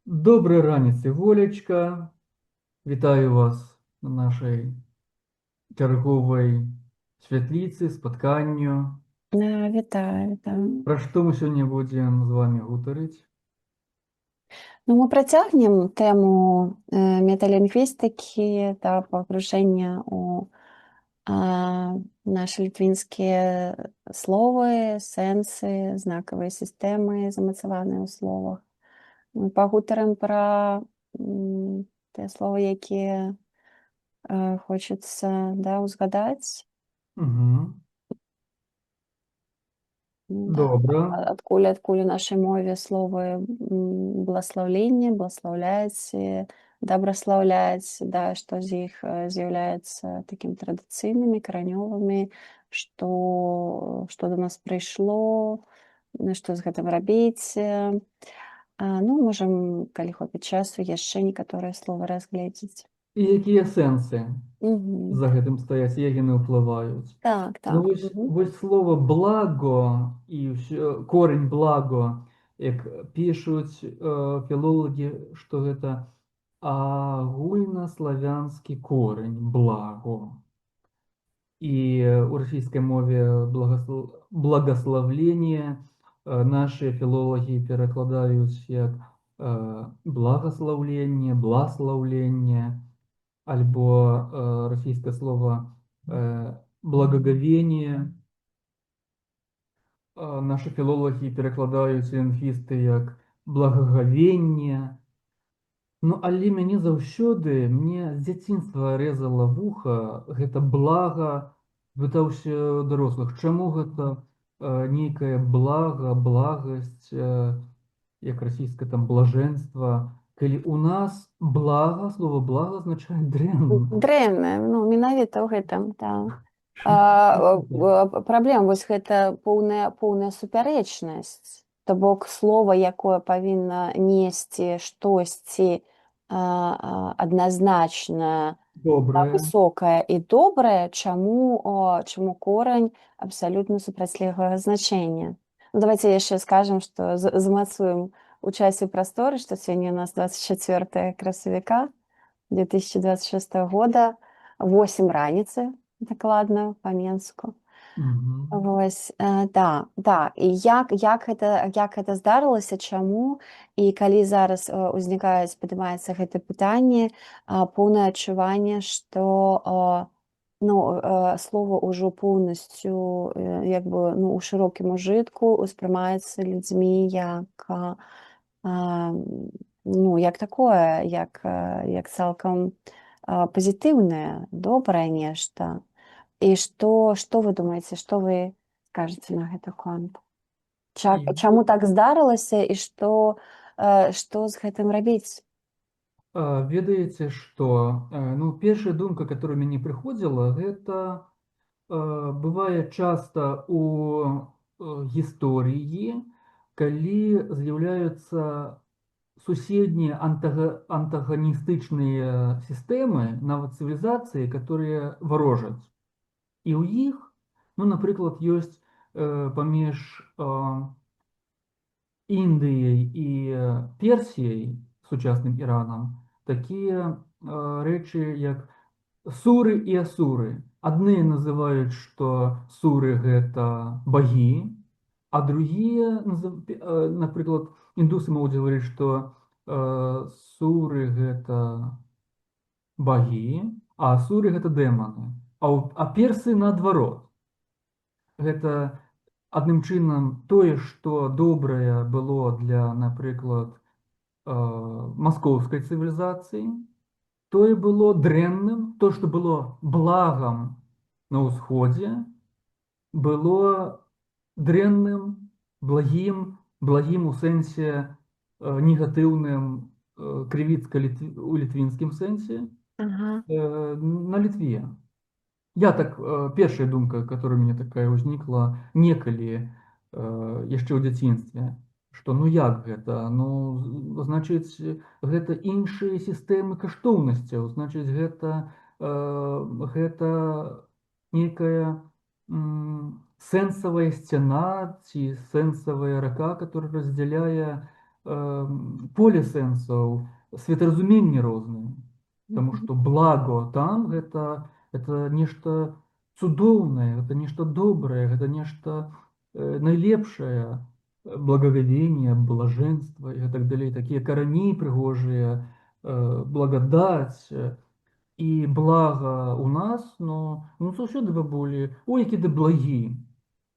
Доброї раниці, Волечка. Вітаю вас на нашій черговій святліці, спотканню. Вітаю, вітаю. Про що ми сьогодні будемо з вами говорити? Ну, ми протягнемо тему металінгвістики та погруження у наші літвінські слови, сенси, знакові системи, замацовані у словах. Ми поговоримо про те слово, яке хочеться узгадати. Угу. Да, Добре. откуль у нашей мове слово благословление, благословлять, добрословлять, да, што з іх з'яўляецца такім традыцыйнымі, каранёвымі, што до нас прыйшло, што з гэтым рабіць. Ну, можам, калі хопіць часу, яшчэ некаторыя словы разгледзець. І які сенси Мгм. за гэтым стаяць, як яны ўплываюць? Так, Ну, так. Мгм. вось слово благо і корень благо, як пишуть філологи, што гэта агульнаславянскі корень благо. І у расійскай мове благословление наши філологи перакладаюць як благословление, блаславление, альбо расійскае слово благоговение. Наши філологи перакладаюць лінгвісты як благоговение. Ну, але мяне заўсёды, мне з дзяцінства рэзала вуха гэта блага, пытаўся дарослых, чаму гэта нейкае блага, благасць, як расійскае там блажэнства, калі у нас блага, слово блага азначае дрэнна. Дрэнна, ну, менавіта ў гэтым, так. Чаму? Праблема вось гэта поўная супярэчнасць. То бок слова, якое павінна несці штосьці адназначна Добрае. высокае і добрае, чаму корань абсалютна супрацьлеглага значэння. Ну, давайте яшчэ скажам, што замацуем у часе і прасторы, што сёння у нас 24 красавіка 2026 года, 8 раніцы, дакладна, па-менску. Мгм. Вось, да. І як гэта здарылася, чаму, і калі зараз падымаецца гэта пытанне, поўнае адчуванне, што слова ўжо поўнасцю як бы у шырокім ужытку ўспрымаецца людзьмі як такое, як цалкам пазітыўнае, добрае нешта. І што вы думаеце, што вы скажаце на гэты конт? І Чаму так здарылася і што з гэтым рабіць? ведаеце што? Ну, першая думка, которая мяне прыходзіла, гэта бывае часта у гісторыі, калі з'яўляюцца суседнія антаганістычныя сістэмы, нават цывілізацыі, которые варожаць. І ў іх, ну, напрыклад, ёсць паміж Індыяй і Персіяй, сучасным Іранам, такія рэчы, як суры і асуры. Адны называюць, што суры гэта багі, а другія, напрыклад, індусы могуць гаварыць, што суры гэта багі, а асуры гэта дэманы. А персы наадварот. Гэта адным чынам тое, што добрае было для, напрыклад, маскоўскай цывілізацыі, тое было дрэнным, то, што было благам на ўсходзе, было дрэнным, благім у сэнсе негатыўным, у літвінскім сэнсе Ага. на Літве. Я так, першая думка, которая у меня такая ўзнікла некалі яшчэ ў дзяцінстве, што ну як гэта? Ну, значыць, гэта іншыя сістэмы каштоўнасцяў, значыць, гэта некая сэнсавая сцяна ці сэнсавая рака, которая раздзяляе поле сэнсаў, светаразуменні розныя. Таму Мгм. што благо там гэта нешта цудоўнае, гэта нешта добрае, гэта нешта найлепшае, благаговение, блажэнства і гэтак далей, такія карані прыгожыя, благадаць і блага у нас, ну заўсёды бабулі, ой, які ты благі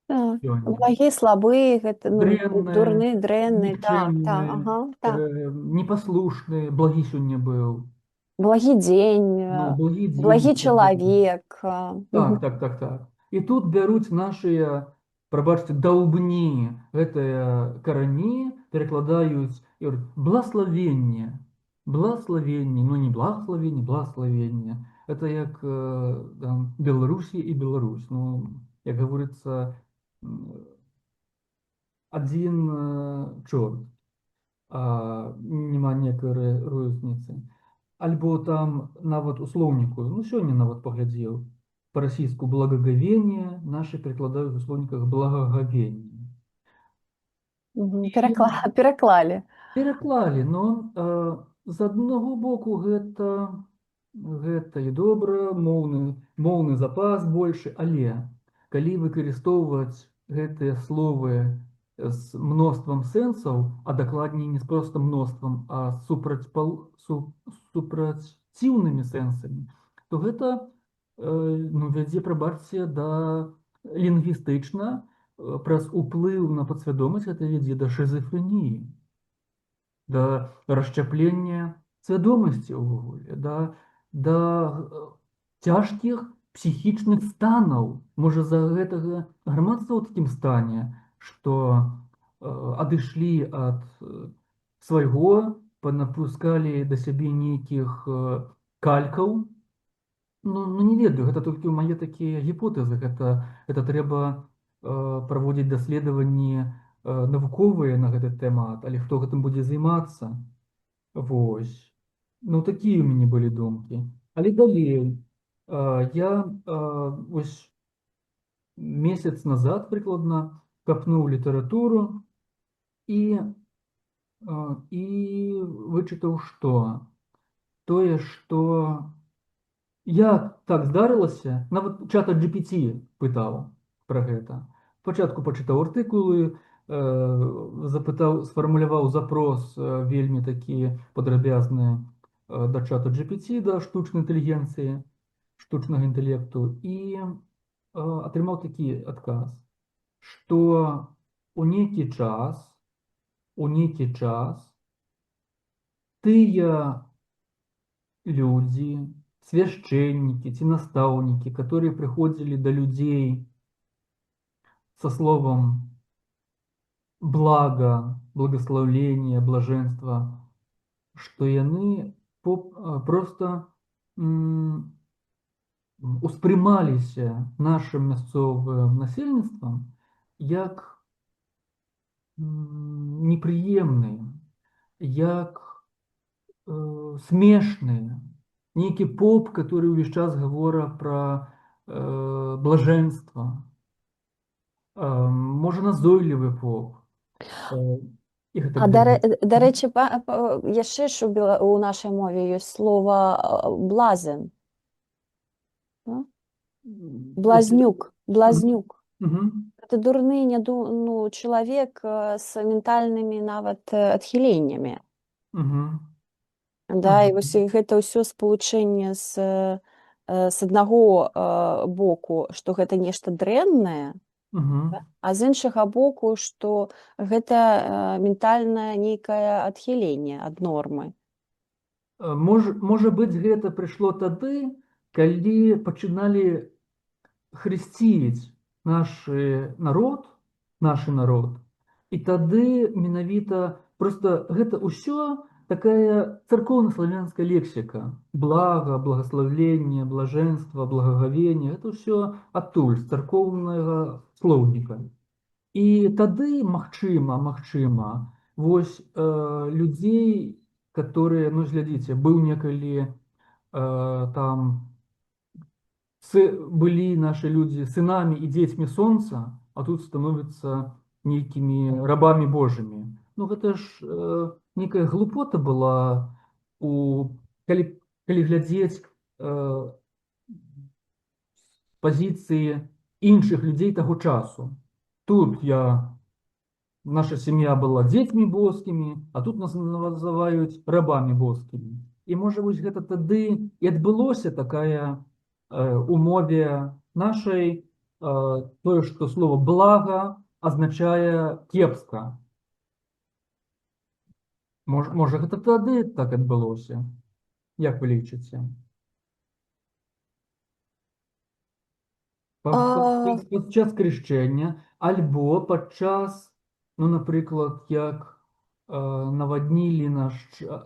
Так. сёння. Благі, слабы, гэта, ну, Дрэнны, дурны, дрэнны, так, так, нікчэмны, ага, так. непаслушны, благі сёння быў. Благі дзень, Ну, благі дзень. благі чалавек. Так, так, так, так. І тут бяруць нашыя, прабачце, даўбні гэтыя карані, перакладаюць і говорят, благословенне, благословенне, ну не благословенне, благословенне. Это як там, Беларусі і Беларусь. Ну, як говорится, адзін чорт, нема ніякай розніцы. Альбо там нават у слоўніку, ну сёння нават паглядзеў, па-расійску благоговение, наши перакладаюць у слоўніках благоговение. Мгм. І Пераклалі. пераклалі, но з аднаго боку гэта і добра, моўны запас большы, але калі выкарыстоўваць гэтыя словы з мноствам сэнсаў, а дакладней не з проста мноствам, а супраціўнымі сэнсамі, то гэта ну, вядзе, прабачце, да лінгвістычна праз уплыў на падсвядомасць гэта вядзе да шизофрэніі, да расшчаплення свядомасці ўвогуле, да цяжкіх псіхічных станаў. Можа, з-за гэтага грамадства ў такім стане, што адышлі ад свайго, панапускалі да сябе нейкіх калькаў. Ну, не ведаю, гэта толькі ў мае такія гіпотэзы. Гэта трэба праводзіць даследаванні навуковыя на гэты тэмат, але хто гэтым будзе займацца? Вось. Ну, такія ў мяне былі думкі. Але далей. Я вось месяц назад прыкладна капнуў літаратуру і, і вычытаў, што тое, што як так здарылася, нават чата GPT пытаў пра гэта. Спачатку пачытаў артыкулы, запытаў, сфармуляваў запрос вельмі такі падрабязны да чата GPT, да штучнай інтэлігенцыі, штучнага інтэлекту, і атрымаў такі адказ, што у нейкі час тыя люди, священники, те наставники, которые приходили до людей со словом благо, благословление, блаженство, что яны просто успрымаліся нашим мясцовым насельніцтвам як непрыемныя, як смешныя. Нейкі поп, который ўвесь час гавора пра блажэнства. Можа, назойлівы поп. І гэтак далей. Дарэчы, яшчэ ж у нашай мове ёсць слова блазен. Блазнюк, блазнюк. Мгм. Это дурны, ну, чалавек з ментальнымі нават адхіленнямі. Мгм. Да, і вось гэта ўсё спалучэнне з аднаго боку, што гэта нешта дрэннае, Мгм. а з іншага боку, што гэта ментальнае нейкае адхіленне ад нормы. Можа быць, гэта прыйшло тады, калі пачыналі хрысціць нашы народ, і тады менавіта просто гэта ўсё такая царкоўна-славянская лексіка. Блага, благословление, блажэнства, благоговение, это ўсё адтуль, з царкоўнага слоўніка. І тады, магчыма, вось людзей, которые, ну, глядзіце, быў некалі там былі наши люди сынамі і дзецьмі сонца, а тут становятся нейкімі рабамі Божымі. Ну гэта ж некая глупота была у калі глядзець пазіцыі іншых людзей таго часу. Тут наша сям'я была дзецьмі боскімі, а тут нас называюць рабамі боскімі. І можа вось гэта тады і адбылося такая у мове нашай тое, што слово блага азначае кепска. Можа гэта тады так адбылося? Як вы лічыце? А, Падчас крышчэння альбо падчас, ну, напрыклад, як наваднілі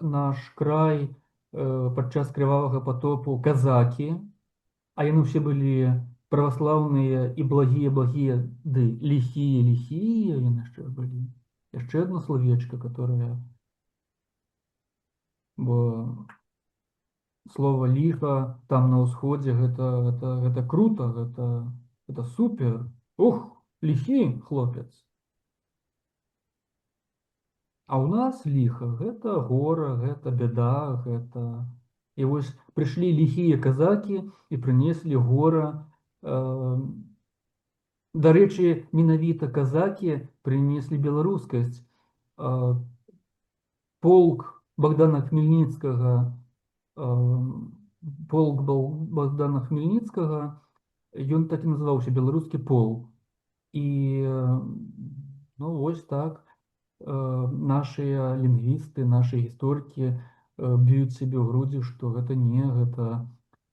наш край падчас крывавага потопу казакі, а яны ўсе былі праваслаўныя і благія, ды ліхія яны яшчэ былі. Яшчэ одно словечко, которое, бо слово ліха там на ўсходзе гэта круто, гэта супер. Ух, ліхі хлопец. А ў нас ліха гэта гора, гэта бяда, гэта. І вось прыйшлі ліхія казакі і прынеслі гора. Дарэчы, менавіта казакі прынеслі беларускасць. Полк Богдана Хмельницкага, ён так і называўся беларускі полк. І ну вось так нашыя лінгвісты, нашы гісторыкі б'юць сябе ў грудзі, што гэта не, гэта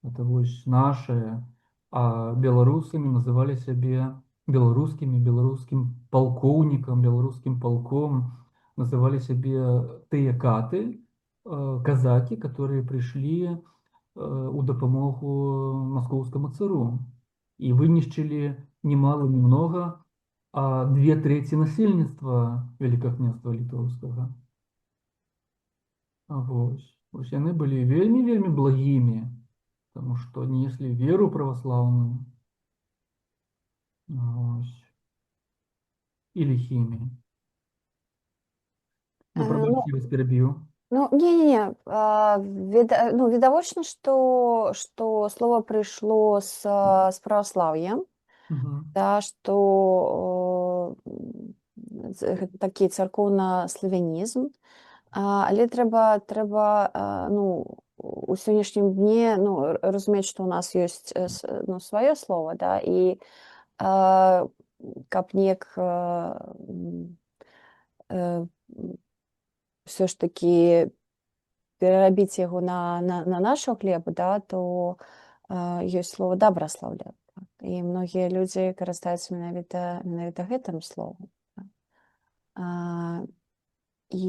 вось нашае, а беларусамі называлі сябе беларускім палкоўнікам, беларускім палком, называлі сябе тыя каты, казакі, которые прыйшлі у дапамогу маскоўскаму цару і вынішчылі немало, немного, а 2/3 насельніцтва Великакняства Літоўскага. Вось яны былі вельмі благімі, тому што неслі веру праваслаўную. І ліхімі. Ну, ну, прабачце, вас перабіў. ну, не-не-не, ну, відавочна, што слова прыйшло з праваслаўя, да, што гэта такі царкоўна-славянізм, але трэба ну, у сённяшнім дне ну, разумець, што ў нас ёсць ну, сваё слова, да, і каб неяк ўсё ж такі перарабіць яго на нашу глебу, да, то ёсць слова дабраслаўля. І многія людзі карыстаюцца менавіта гэтым словам. І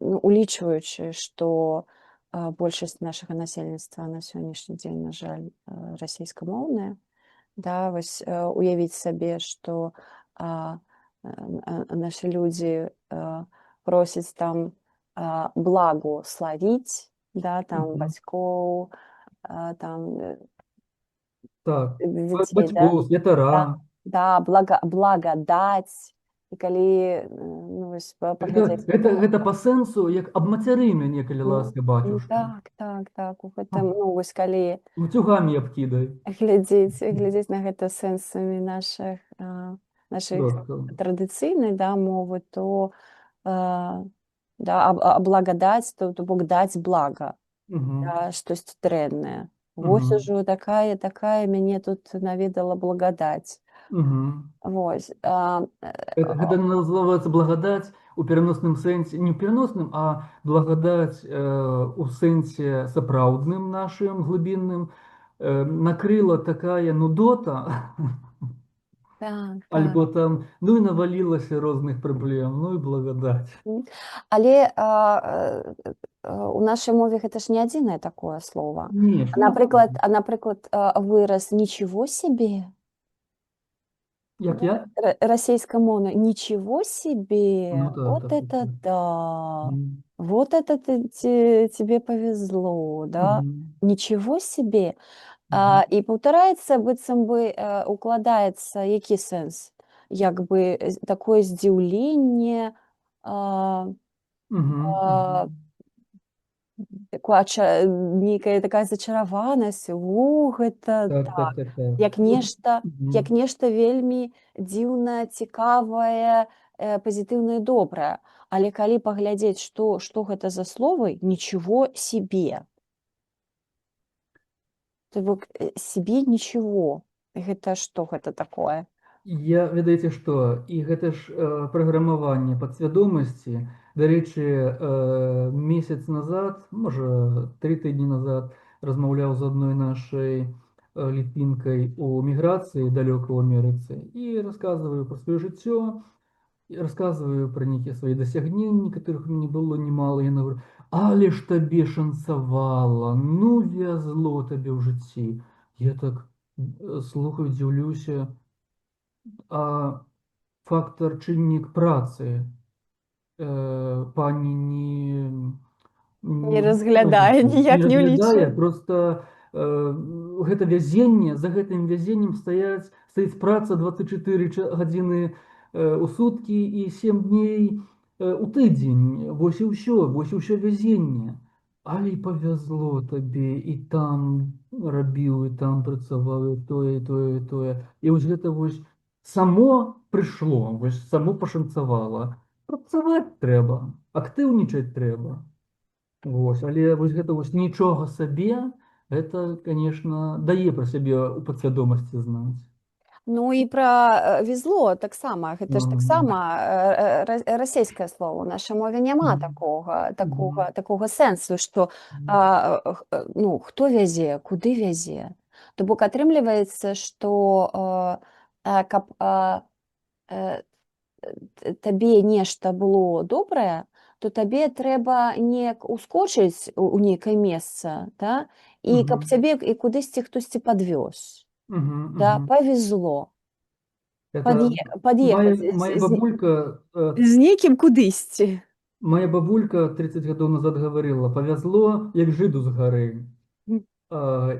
ну, улічваючы, што большасць нашага насельніцтва на сённяшні дзень, на жаль, расійскамоўная, да, вось уявіць сабе, што нашы людзі просяць там благословіць, да, там бацькоў, там Так, дзяцей, да, бацькоў, святара. да, благадаць. І калі ну, вось, паглядзець Гэта па сэнсу, як абмацяры мяне, калі ласка, бацюшка. Так, у гэтым, ну, вось калі Мацюгамі абкідай. глядзець на гэта сэнсамі нашай Продкаў. традыцыйнай, да, мовы, то да, благадаць, то бок даць блага, да, штосьці дрэннае. Вось ужо такая мяне тут наведала благадаць. Вось. Гэта называецца благадаць у пераносным сэнсе, не ў пераносным, а благадаць у сэнсе сапраўдным нашым глыбінным. Накрыла такая нудота, Так. альбо там, ну і навалілася розных праблем, ну і благадаць. Але у нашай мове гэта ж не адзінае такое слова. Не, Напрыклад, выраз «ничего себе». Як? Расійскамоўна «ничего себе», Ну, так, вот так, это так. да, вот это тебе повезло, да, «ничего себе». І паўтараецца, быццам бы укладаецца які сэнс? Як бы такое здзіўленне, а, Мгм, а, мгм. нейкая такая зачараванасць, гэта Так, так, так, так, так. як Вот, нешта як мгм. нешта вельмі дзіўнае, цікавае, пазітыўнае, добрае. Але калі паглядзець, што гэта за словы, ничего себе. То бок, себе ничего. Гэта што гэта такое? Я, ведаеце што, і гэта ж праграмаванне падсвядомасці. Дарэчы, месяц назад, можа, 3 тыдні назад размаўляў з адной нашай літвінкай у міграцыі далёка ў Амерыцы і расказваю пра сваё жыццё, і расказваю пра нейкія свае дасягненні, которых у мяне было немало. Яна говорю: але ж табе шанцавала, ну вязло табе ў жыцці. Я так слухаю, дзіўлюся, а фактор, чыннік працы пані Не не разглядае, не ніяк не разглядае, ўлічвае. просто гэта вязенне, за гэтым вязеннем стаіць праца 24 гадзіны у суткі і 7 дней у тыдзень. Вось і ўсё вязенне. Але павязло табе, і там рабіў, і там працаваў, і тое, і тое, і тое. І вось гэта вось само прыйшло, вось само пашанцавала. Працаваць трэба, актыўнічаць трэба. Вось, але вось гэта вось нічога сабе, гэта, конечно, дае пра сябе ў падсвядомасці знаць. Ну і пра, везло таксама. Гэта ж Мгм. таксама, расейскае слово. У нашай мове няма Мгм. такога Мгм. такога такога сэнсу, што, ну, хто вязе, куды вязе. То бок атрымліваецца, што, каб, э, табе нешта было добрае, то табе трэба неяк ускочыць у нейкае месца, да, і каб Мгм. цябе і кудысьці хтосьці падвёз. Мгм. Да, Мгм. павезло. Это Пад'ехаць моя бабулька, з нейкім кудысьці. моя бабулька 30 гадоў назад гаварыла: павязло, як жыду з гары.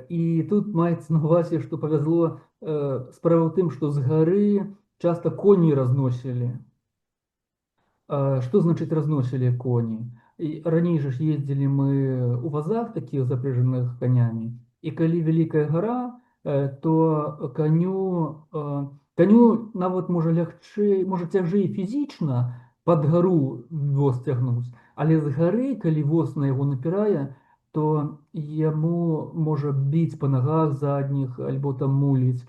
І тут маецца на ўвазе, што павязло, справа ў тым, што з гары часта коні разносілі. Что значит разносили кони? И раней же ж ездили мы у вазах таких запряженных конями. И коли великая гора, то коню нават можа лягчэй, можа цяжэй фізічна пад гару воз цягнуць. Але з гары, калі воз на яго напірае, то яму можа біць па нагах задніх альбо там муліць.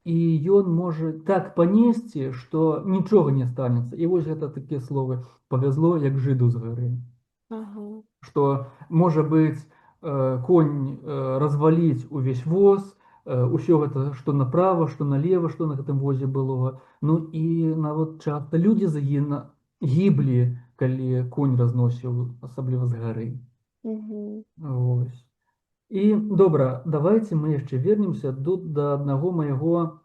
І ён можа так панесці, што нічога не станецца. І вось гэта такія словы: павязло, як жыду з гары. Ага. Што можа быць, конь разваліць увесь воз, усё гэта, што направа, што налева, што на гэтым возе было. Ну і нават часта людзі гіблі, калі конь разносіў, асабліва з гары. Мгм. Вось. І добра, давайте мы яшчэ вернемся тут да аднаго майго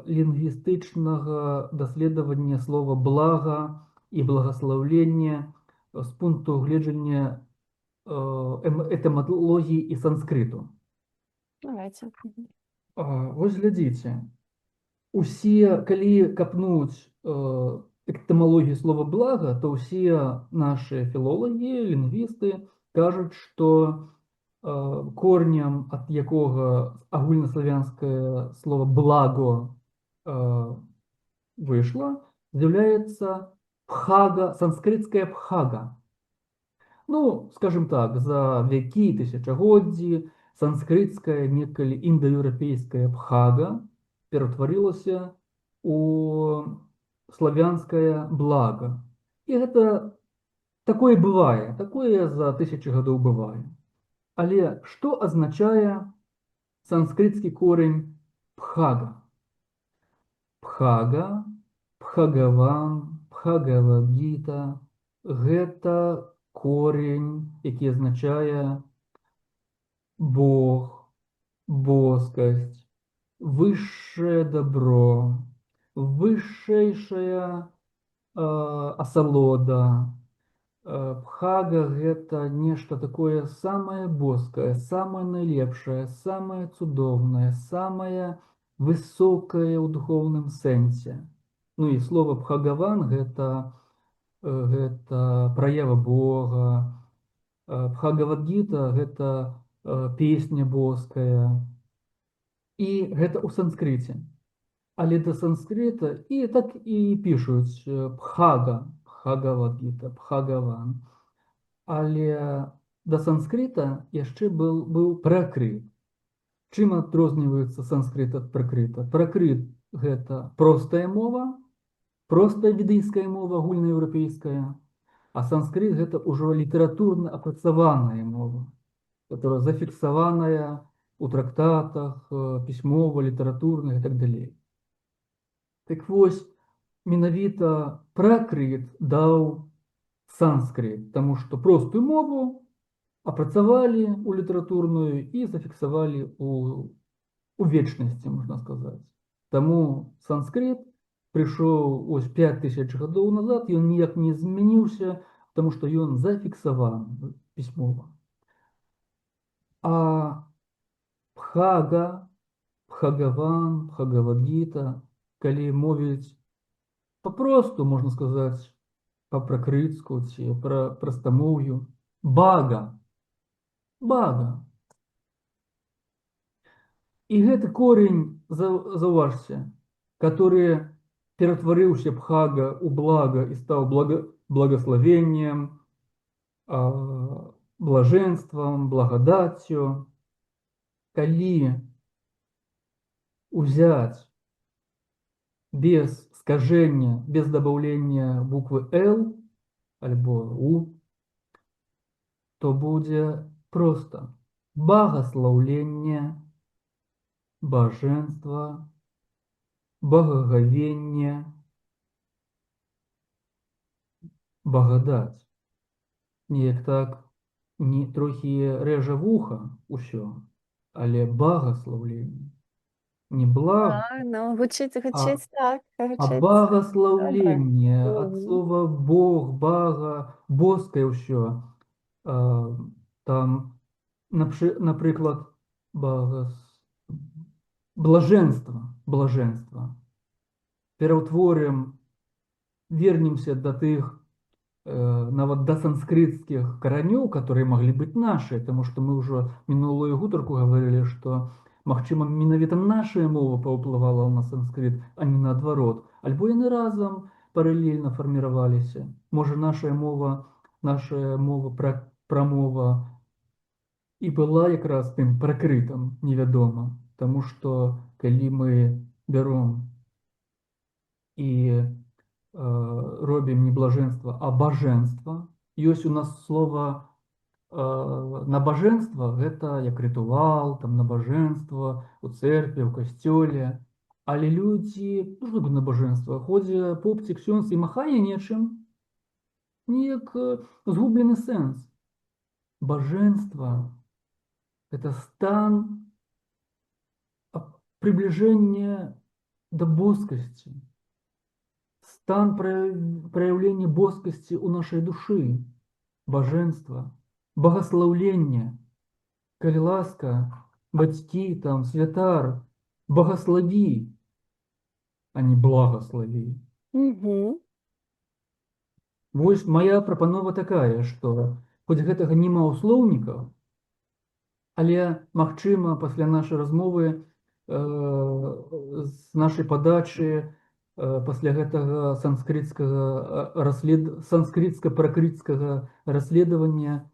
лінгвістычнага даследавання слова блага і благаслаўлення з пункту гледжання этымалогіі і санскрыту. Давайте. Мгм. Вось глядзіце, усе, калі капнуць этымалогію слова блага, то ўсе нашы філолагі, лінгвісты кажуць, што корнем, ад якога агульнаславянскае слово благо выйшла, з'яўляецца пхага, санскрытская пхага. Ну, скажем так, за векі, тысячагоддзі санскрытская, некалі індаеўрапейская пхага ператварылася у славянскае блага. І гэта такое бывае, такое за тысячи гадоў бывае. Але што азначае санскрытскі корень пхага? Пхага, пхагаван, пхагавадгіта — гэта корень, які азначае Бог, боскасць, высшее добро, вышэйшая асалода. Пхага — гэта нешта такое самае боскае, самае найлепшае, самае цудоўнае, самае высокае ў духоўным сэнсе. Ну і слова пхагаван — гэта гэта праява Бога, Бхагавад-гіта гэта песня боская, і гэта ў санскрыце. Але да санскрыта і так і пішуць Бхагавад-гіта, Бхагаван. Але да санскрыта яшчэ быў пракрыт. Чым адрозніваецца санскрыт ад пракрыта? Пракрыт гэта простая мова, простая ведыйская мова, агульнаеўрапейская, а санскрыт гэта ўжо літаратурна апрацаваная мова, которая зафіксаваная у трактатах, пісьмова, літаратурных і так далей. Так вось, менавіта пракрыт даў санскрыт, таму што простую мову апрацавалі ў літаратурную і зафіксавалі у вечнасці, можна сказаць. Таму санскрыт прыйшоў ось 5000 гадоў назад, ён ніяк не змяніўся, таму што ён зафіксаваны пісьмова. А Бхага, Бхагаван, Бхагавад-гіта, калі мовіць папросту, можна сказаць, па-пракрыцку ці прастамоўю, бага, бага. І гэты корень, заўважце, который ператварыўся Бхага ў блага і стаў благословеннем, блаженством, благодатью. Калі узять без скажения, без добавления буквы «Л» альбо «У», то будет просто благословление, божество, благоговение, благодать. Неяк так не трохи реже вуха усё, але благословление. Не благо, Так, ну, гучить, а гучить так, А гучить добре. благословление от Мгм. слова Бог, Бага, боскае ўсё. Там, напрыклад, багас... блаженство. Пераўтворым, вернемся до тых, нават да санскрытскіх каранёў, которые маглі быць нашыя, тому што мы ўжо мінулую гутарку гаварылі, што магчыма, менавіта нашая мова паўплывала на санскрыт, а не наадварот. Альбо яны разам паралельна фарміраваліся. Можа, наша мова прамова і была якраз тым пракрытым, невядома. Таму што калі мы бяром і робім не блаженства, а бажэнства, ёсць у нас слова набажэнства, гэта як рытуал, там набажэнства у церкве, у касцёле. Але людзі, ну, што такое набажэнства? Ходзя попці, ксёндз і махае нечым. Неяк згублены сэнс. Бажэнства – это стан приближения до боскасці, стан проявления боскасці у нашай душы, бажэнства, богословление, калі ласка, бацькі, там, святар, богослови, а не благослови. Мгм. Вось моя прапанова такая, што хоць гэтага няма ў слоўніках, але, магчыма, пасля нашай размовы, з нашай падачы, пасля гэтага санскрытска-пракрыцкага расследавання,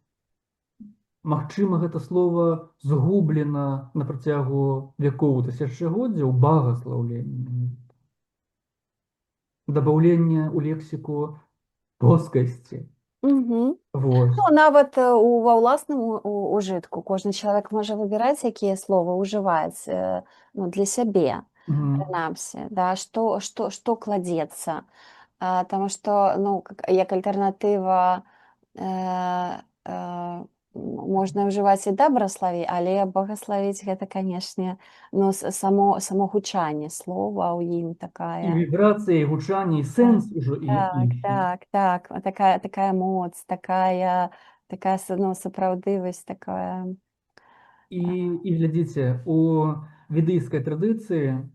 магчыма, гэта слова згублена на працягу вякоў, тысячагоддзяў, багаслаўленне, дабаўленне ў лексіку плоскасці. Мгм. Вось. Ну, нават ва ўласным ужытку кожны чалавек можа выбіраць, якія словы ўжываць, ну, для сябе, Мгм. прынамсі, да, што кладзецца. Таму што, ну, як альтэрнатыва, можна ўжываць і добраславі, але багаславіць гэта, канешне, ну, само гучанне слова ў ім І такая. вібрацыя, і гучанне, і Так, сэнс ужо так, іншы. так, такая моц, такая, ну, сапраўдывасць, такая. І глядзіце, у ведыйскай традыцыі,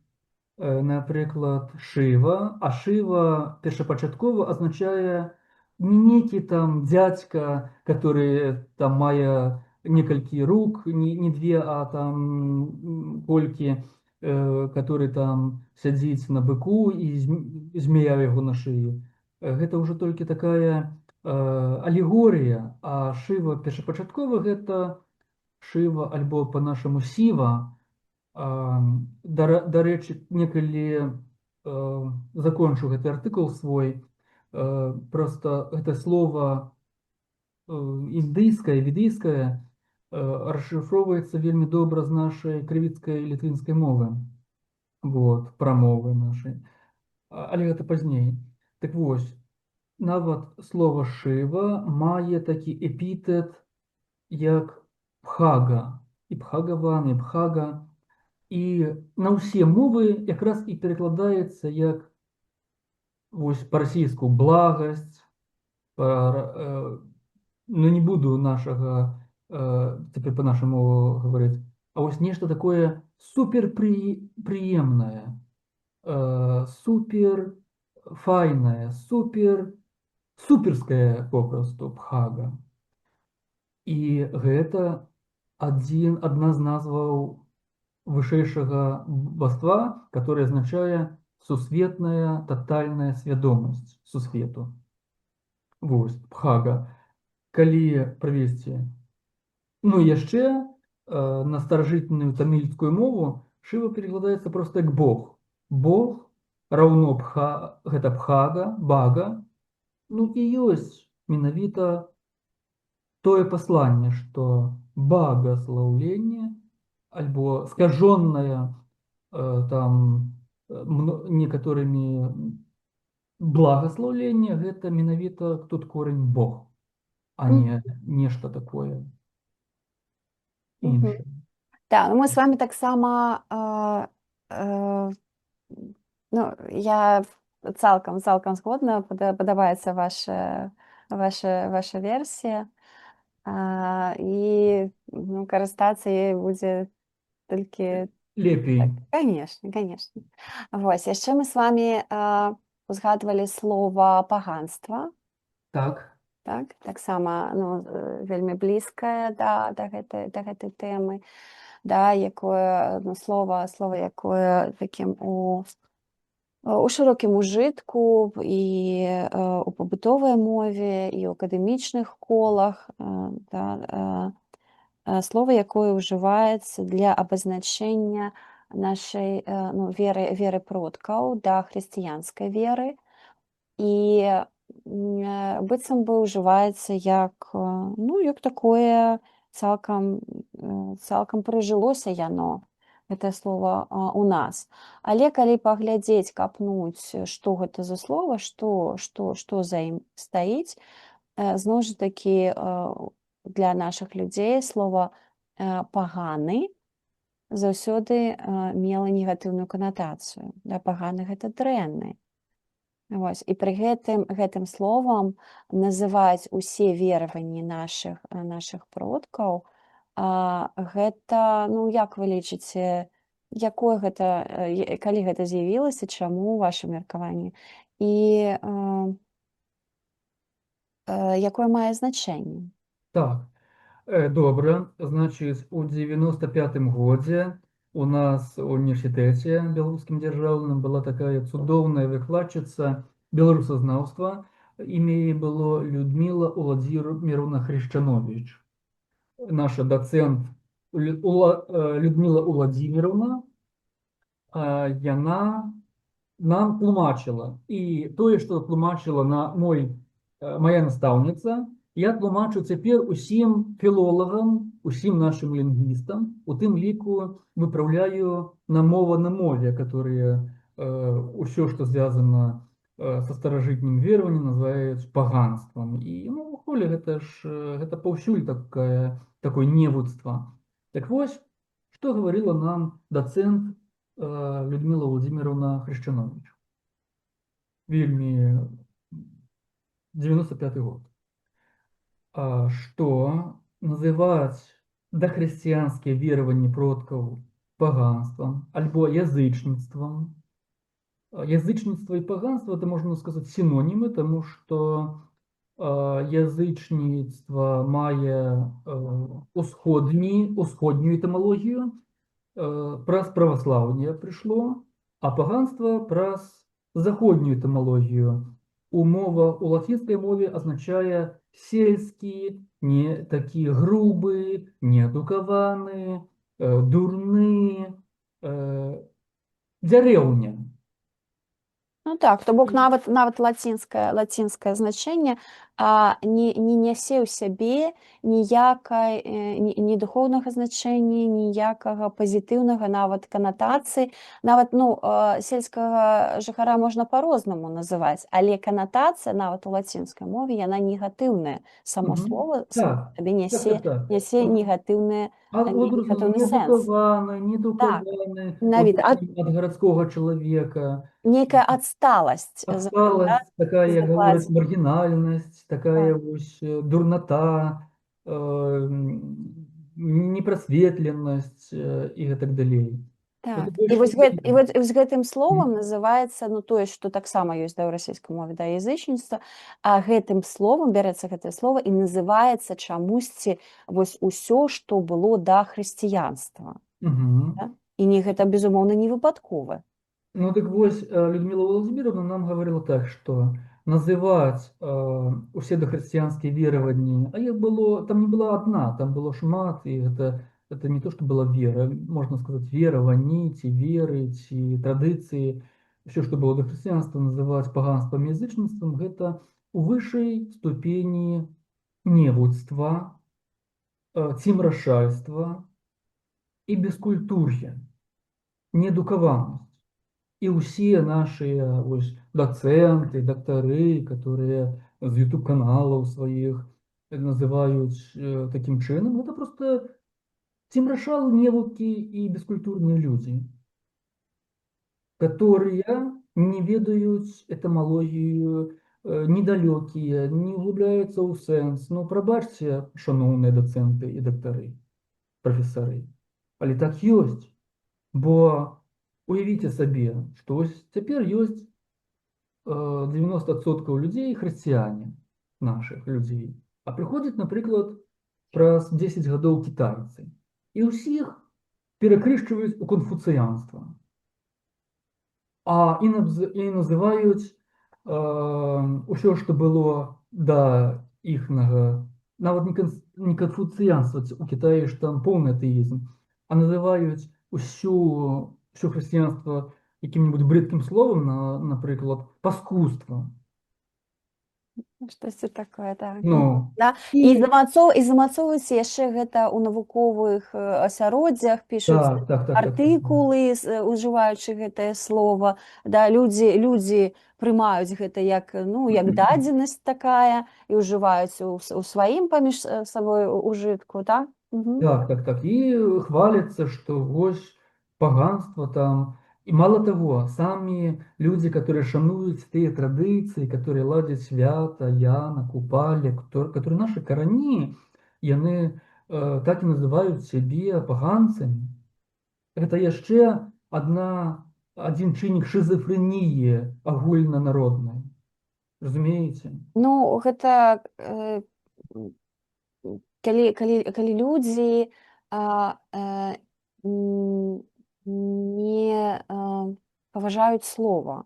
напрыклад, Шыва, а Шыва першапачаткова азначае не некий там дядька, который там мае некалькі рук, не две, а там колькі, который там сядзіць на быку і змея яго на шыі. Гэта ўжо толькі такая алегорія, а Шыва першапачаткова гэта Шыва альбо па-нашаму сіва. Дарэчы, некалі закончу гэты артыкул свой, просто гэта слова індыйскае, ведыйскае расшифроўваецца вельмі добра з нашай крывіцкай літвінскай мовы, вот, прамовы нашай. Але гэта пазней. Так вось, нават слова Шыва мае такі эпітэт, як Пхага, і Пхагаван, і Пхага. І на ўсе мовы якраз і перакладаецца як вось па-расійску благасць, ну не буду нашага цяпер па-нашаму гаварыць, а вось нешта такое суперпрыемнае, супер файнае, суперскае попросту Пхага. І гэта адна з назваў вышэйшага божества, которое означает сусветная тотальная свядомасць сусвету. Вось, Пхага. Калі правесці. Ну, яшчэ на старажытную тамільскую мову Шыва перекладаецца просто як Бог. Бог раўно гэта Пхага, Бага. Ну і ёсць менавіта тое пасланне, што багаслаўленне альбо скаженное там некаторымі благословление, гэта менавіта тут корень Бог, а не нешта такое Мгм. іншае. Так, ну ми з вами так само, ну, я цалкам згодна, падабаецца ваша версія. І ну, карыстацца ёй будзе толькі Лепей. так, конечно. Вось, яшчэ мы з вами узгадвалі слова паганства. Так. Так, таксама ну, вельмі блізкае да гэтай тэмы, да, якое ну, слова, якое такім у шырокім ужытку і у пабытовай мове, і ў акадэмічных колах, да, слова, якое ўжываецца для абазначэння нашай ну, веры продкаў, да хрысціянскай веры. І быццам бы ўжываецца як, ну, як такое цалкам прыжылося яно, гэтае слова у нас. Але калі паглядзець, капнуць, што гэта за слова, што за ім стаіць, зноў жа такі для нашых людзей слова паганы заўсёды мела негатыўную канатацыю. Да, паганы гэта дрэнны. Вось. І пры гэтым словам называць усе вераванні нашых продкаў, гэта, ну, як вы лічыце, якое гэта, калі гэта з'явілася, чаму ваша меркаванне? І якое мае значэнне? Так. Добра. Значыць, у 95-м годзе у нас у універсітэце беларускім дзяржаўным была такая цудоўная выкладчыца беларусазнаўства. Імя яе было Людмила Уладзіміровна Хрышчанович. Наша доцент Людмила Уладзіміровна, яна нам тлумачыла. І тое, што тлумачыла моя настаўніца, я тлумачу цяпер усім філолагам, усім нашым лінгвістам, у тым ліку выпраўляю на мове, которые ўсё, што звязана са старажытнім вераваннем, называюць паганствам. І ну, у холе гэта паўсюль такое невуцтва. Так вось, што гаварыла нам дацэнт Людмила Владимировна Хрышчанович. Вельмі 95-й год. Што называць дахрысціянскія вераванні продкаў паганствам альбо язычніцтвам. Язычніцтва і паганства, это можна сказаць сінонімы, таму што язичництва має усходню етимологію, праз православ'я прийшло, а паганство праз заходню етимологію. Умова у латинській мові означає сільські, не такі грубі, неедуковані, дурні, деревня. Ну так, то бок нават лацінскае значэнне не нясе ў сябе ніякай ні духоўнага значэння, ніякага пазітыўнага нават канатацыі. Нават сельскага жыхара можна па-рознаму называць, але канатацыя нават у лацінскай мове яна негатыўная. Само Мгм. слова само Так, сабе так, так, так. нясе Образом негатыўны сэнс. неадукаваны, Так, неадукаваны, менавіта ад гарадскога чалавека. нейкая адсталасць Адсталасць, такая, як гавораць, закладзена. маргінальнасць, такая Так, вось дурната, непрасветленасць і гэтак далей. так. Гэта І больш вось гэт і негатыўна. вот з гэтым словам Мгм. называецца, тое, што таксама ёсць ў расійскай мове, язычніцтва, а гэтым словам бярэцца гэтае слова і называецца чамусьці вось усё, што было да хрысціянства, Мгм. да? І гэта, безумоўна, не выпадкова. Ну так вось, Людмила Владимировна нам говорила так, что называть усе дохрысціянскія вераванні, а іх было, там не была одна, там было шмат, і это не то, что была вера, можно сказать, вераванні, ці веры, ці традыцыі, все, что было до хрысціянства, называть паганством і язычніцтвам, гэта у высшай ступені невуцтва, цімрашальства і бескультур'я, неадукаванасць. І ўсе нашыя вось дацэнты, дактары, которые з YouTube-каналаў сваіх называюць такім чынам, гэта проста цемрашалы, невукі і бескультурныя людзі, которые не ведаюць этымалогію, недалёкія, не углубляюцца ў сэнс. Ну, прабачце, шаноўныя дацэнты і дактары, прафесары, але так ёсць. Бо уявіце сабе, што вось цяпер ёсць 90% людзей хрысціяне, нашых людзей, а прыходзяць, напрыклад, праз 10 гадоў кітайцы. І ўсіх перакрышчваюць у канфуцыянства. І называюць усё, што было да іхнага, нават не канфуцыянства, у Кітаі ж там поўны атэізм, а называюць усё хрысціянства якім-небудзь брыдкім словам, напрыклад, паскудства. Штосьці такое, так. Ну, Да? І і замацоўваюць яшчэ гэта ў навуковых асяроддзях, пішуць так, так, так, так. артыкулы, ужываючы гэтае слова. Да? Людзі прымаюць гэта як дадзенасць такая і ўжываюць у сваім паміж сабой ужытку, так? Так, так, так. І хваляцца, што вось паганство там. И мало того, сами люди, которые шануют те традиции, которые ладят свята, Яна, Купали, которые наши корони, и они так и называют себе паганцами. Это еще один чыннік шизофрении агульнанародной. Разумеете? Ну, гэта калі людзі не паважаюць слова,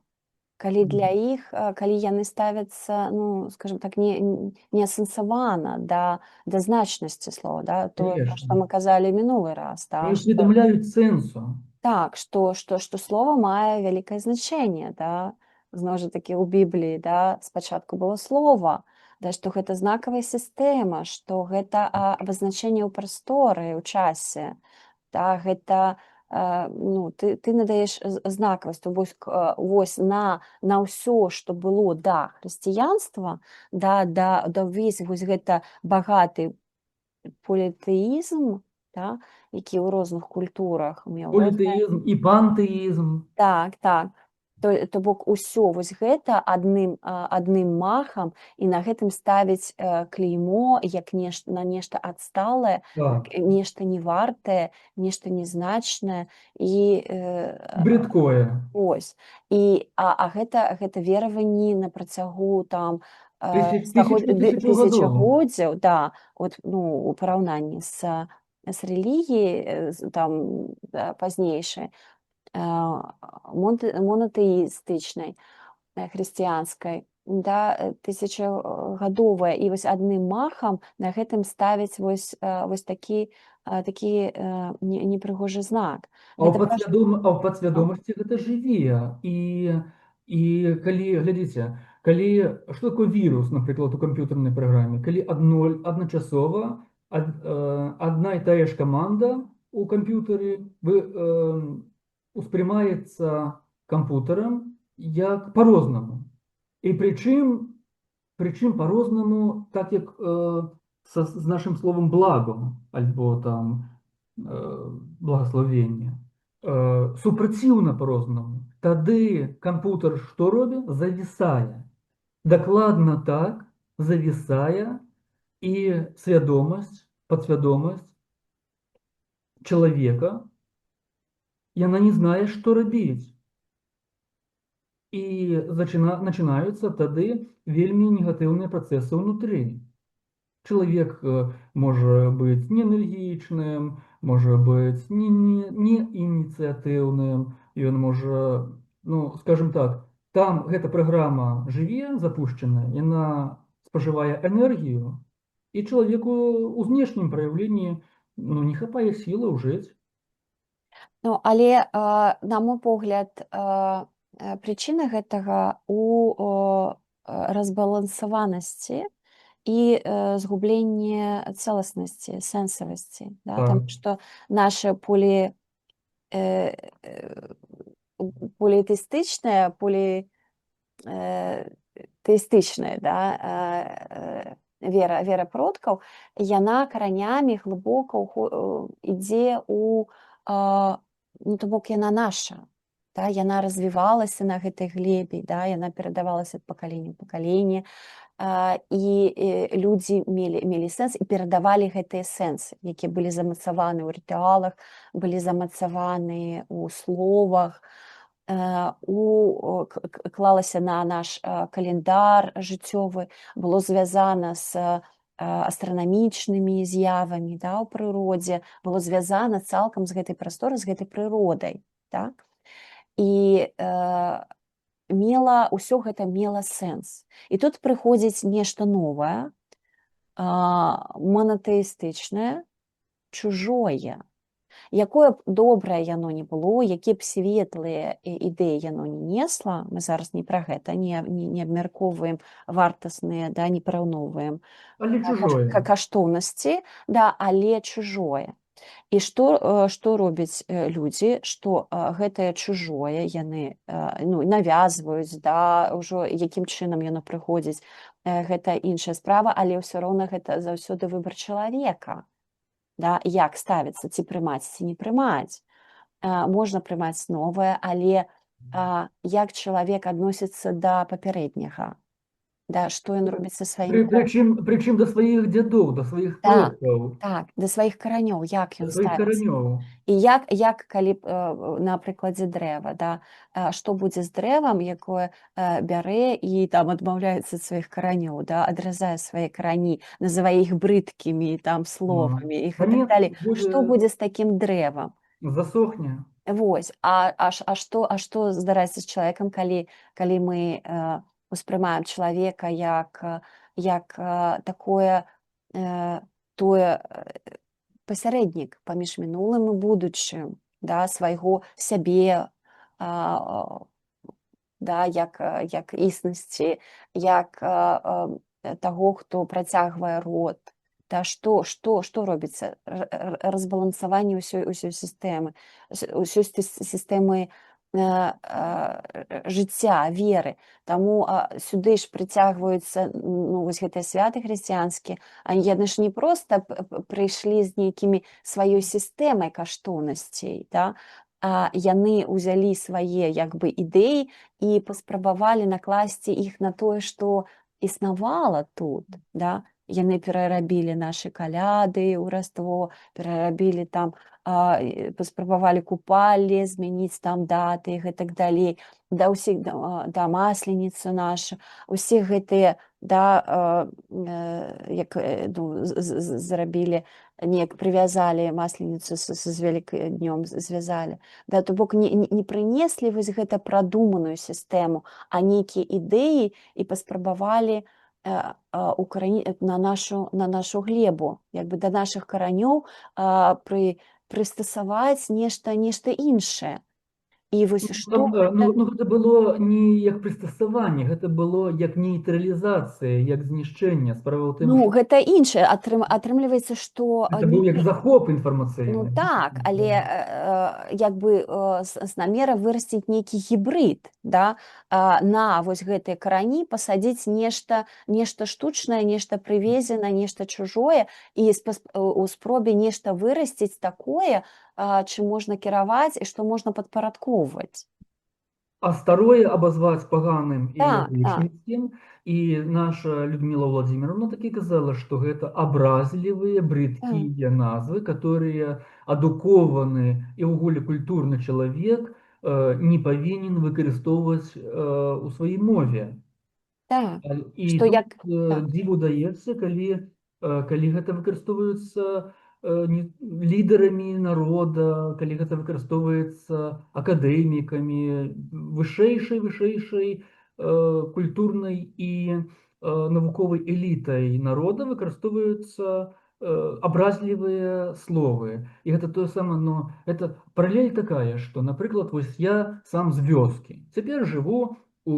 калі для іх, калі яны ставяцца, скажем так, не асэнсавана да значнасці слова, да, тое, пра што Конечно. мы казалі мінулы раз, Не да, усведомляют сенсу. так, што слова мае вялікае значэнне, да. Зноў жа такі ў Бібліі, да, спачатку было слова, да, што гэта знакавая сістэма, што гэта абазначэнне ў прасторы, ў часе, да, гэта ты надаеш знакавасць, вось на ўсё, што было да хрысціянства, да ўвесь вось гэта багаты політэізм, да, які ў розных культурах меў Політэізм і пантэізм. Так. То бок усё вось гэта адным махам і на гэтым ставіць клеймо як на нешта адсталае, Так. нешта невартае, нешта незначнае і Брыдкое. ось. І гэта вераванні на працягу там Тысячу годов. тысячагоддзяў, да, от, ну, у параўнанні з рэлігіяй, там, пазнейшай, монотэістычнай, хрысціянскай, да, тысячагадовая, і вось адным махам на гэтым ставяць вось такі непрыгожы знак. Гэта А ў падсвядомасці гэта жыве. І калі, глядзіце, што такое вірус, напрыклад, у камп'ютарнай праграме, калі адначасова адна і тая ж каманда у камп'ютары успрымаецца камп'ютарам як по-рознаму. І прычым по-рознаму, так як з нашим словом благом, альбо там благословення. Супраціўна по-рознаму. Тады камп'ютар што робіць? Завісае. Дакладна так завісае і свядомасць, падсвядомасць чалавека, яна не знае, што рабіць. І начинаюцца тады вельмі негатыўныя працэсы ўнутры. Чалавек можа быць неэнергічным, можа быць не ініцыятыўным, ён можа, ну, скажем так, там гэта праграма жыве, запущена, яна спажывае энергію, і чалавеку ў знешнім праяўленні, ну, не хапае сілы жыць. Ну, але, на мой погляд, прычына гэтага у разбалансаванасці і згубленні цэласнасці, сэнсавасці, да? Так. Таму што наша політэістычная, тэістычная, да, вера продкаў, яна каранямі глыбока ідзе у, ну, то бок яна наша, да, яна развівалася на гэтай глебе, да, яна перадавалася ад пакалення ў пакаленне, і людзі мелі сэнс і перадавалі гэтыя сэнсы, якія былі замацаваны ў рытуалах, былі замацаваны ў словах, клалася на наш календар жыццёвы, было звязана з астранамічнымі з'явамі, да, ў прыродзе, было звязана цалкам з гэтай прасторай, з гэтай прыродай, так? І ўсё гэта мела сэнс. І тут прыходзіць нешта новае, монотэістычнае, чужое. Якое б добрае яно не было, якія б светлыя ідэі яно не несла, мы зараз не пра гэта, не абмяркоўваем вартасныя, да, не параўноўваем каштоўнасці, да, але чужое. І што робяць людзі, што гэтае чужое яны, ну, навязваюць, да, ўжо якім чынам яно прыходзіць, гэта іншая справа, але ўсё роўна гэта заўсёды выбар чалавека. Да, як ставіцца, ці прымаць, ці не прымаць. Можна прымаць новае, але як чалавек адносіцца да папярэдняга, да, што ён робіць са сваім Прычым да сваіх дзядоў, да сваіх продкаў. Так, да сваіх каранёў, як ён сваіх ставіцца. каранёў. І як калі на прыкладзе дрэва, да, што будзе з дрэвам, якое бярэ і там адмаўляецца ад сваіх каранёў, да, адразае свае карані, называе іх брыдкімі там словамі і гэтак далей. Што будзе з такім дрэвам? Засохне. Вось, а што здараецца з чалавекам, калі мы успрымаем чалавека як такое пасярэднік паміж мінулым і будучым, да, свайго сябе, да, як існасці, як таго, хто працягвае род. Да, што робіцца? Разбалансаванне ўсёй сістэмы, ўсёй сістэмы жыцця, веры. Таму сюды ж прыцягваюцца, ну, вось гэтыя святы хрысціянскія, яны ж не проста прыйшлі з нейкімі сваёй сістэмай каштоўнасцей, да? Яны ўзялі свае як бы ідэі і паспрабавалі накласці іх на тое, што існавала тут, да? Яны перарабілі нашы каляды ў Раство, перарабілі там, паспрабавалі купалі, змяніць там даты і гэтак далей, да ўсіх, да масленіцу нашу, усе гэтыя да, як ну, зрабілі, неяк прывязалі масленіцу з вялікаднём звязалі, да, то бок не прынеслі вось гэта прадуманую сістэму, а нейкія ідэі і паспрабавалі на нашу глебу, як бы да нашых каранёў прыстасаваць нешта іншае. І вось што гэта Ну, гэта было не як прыстасаванне, гэта было як нейтралізацыя, як знішчэнне. Справа ў тым, ну, што гэта іншае. Атрымліваецца, што гэта быў як захоп інфармацыйны. ну так, але як бы з намерам вырасціць нейкі гібрид, да, на вось гэтыя карані пасадзіць нешта штучнае, нешта прывезенае, нешта чужое і у спробе нешта вырасціць такое, чым можна кіраваць і што можна падпарадкоўваць. А старое абазваць паганым і Так, так, язычніцкім, і наша Людміла Владимировна такі казала, што гэта абразлівыя, так, брыдкія назвы, которые адукованы і ўвогуле культурны чалавек не павінен выкарыстоўваць у сваёй мове. так. І Што тут як так, дзіву даецца, калі гэта выкарыстоўваецца лідарамі народа, калі гэта выкарыстоўваецца акадэмікамі, вышэйшай культурнай і навуковай элітай народа выкарыстоўваюцца абразлівыя словы. І гэта тое самае, но это паралель такая, што, напрыклад, вось я сам з вёскі. Цяпер жыву у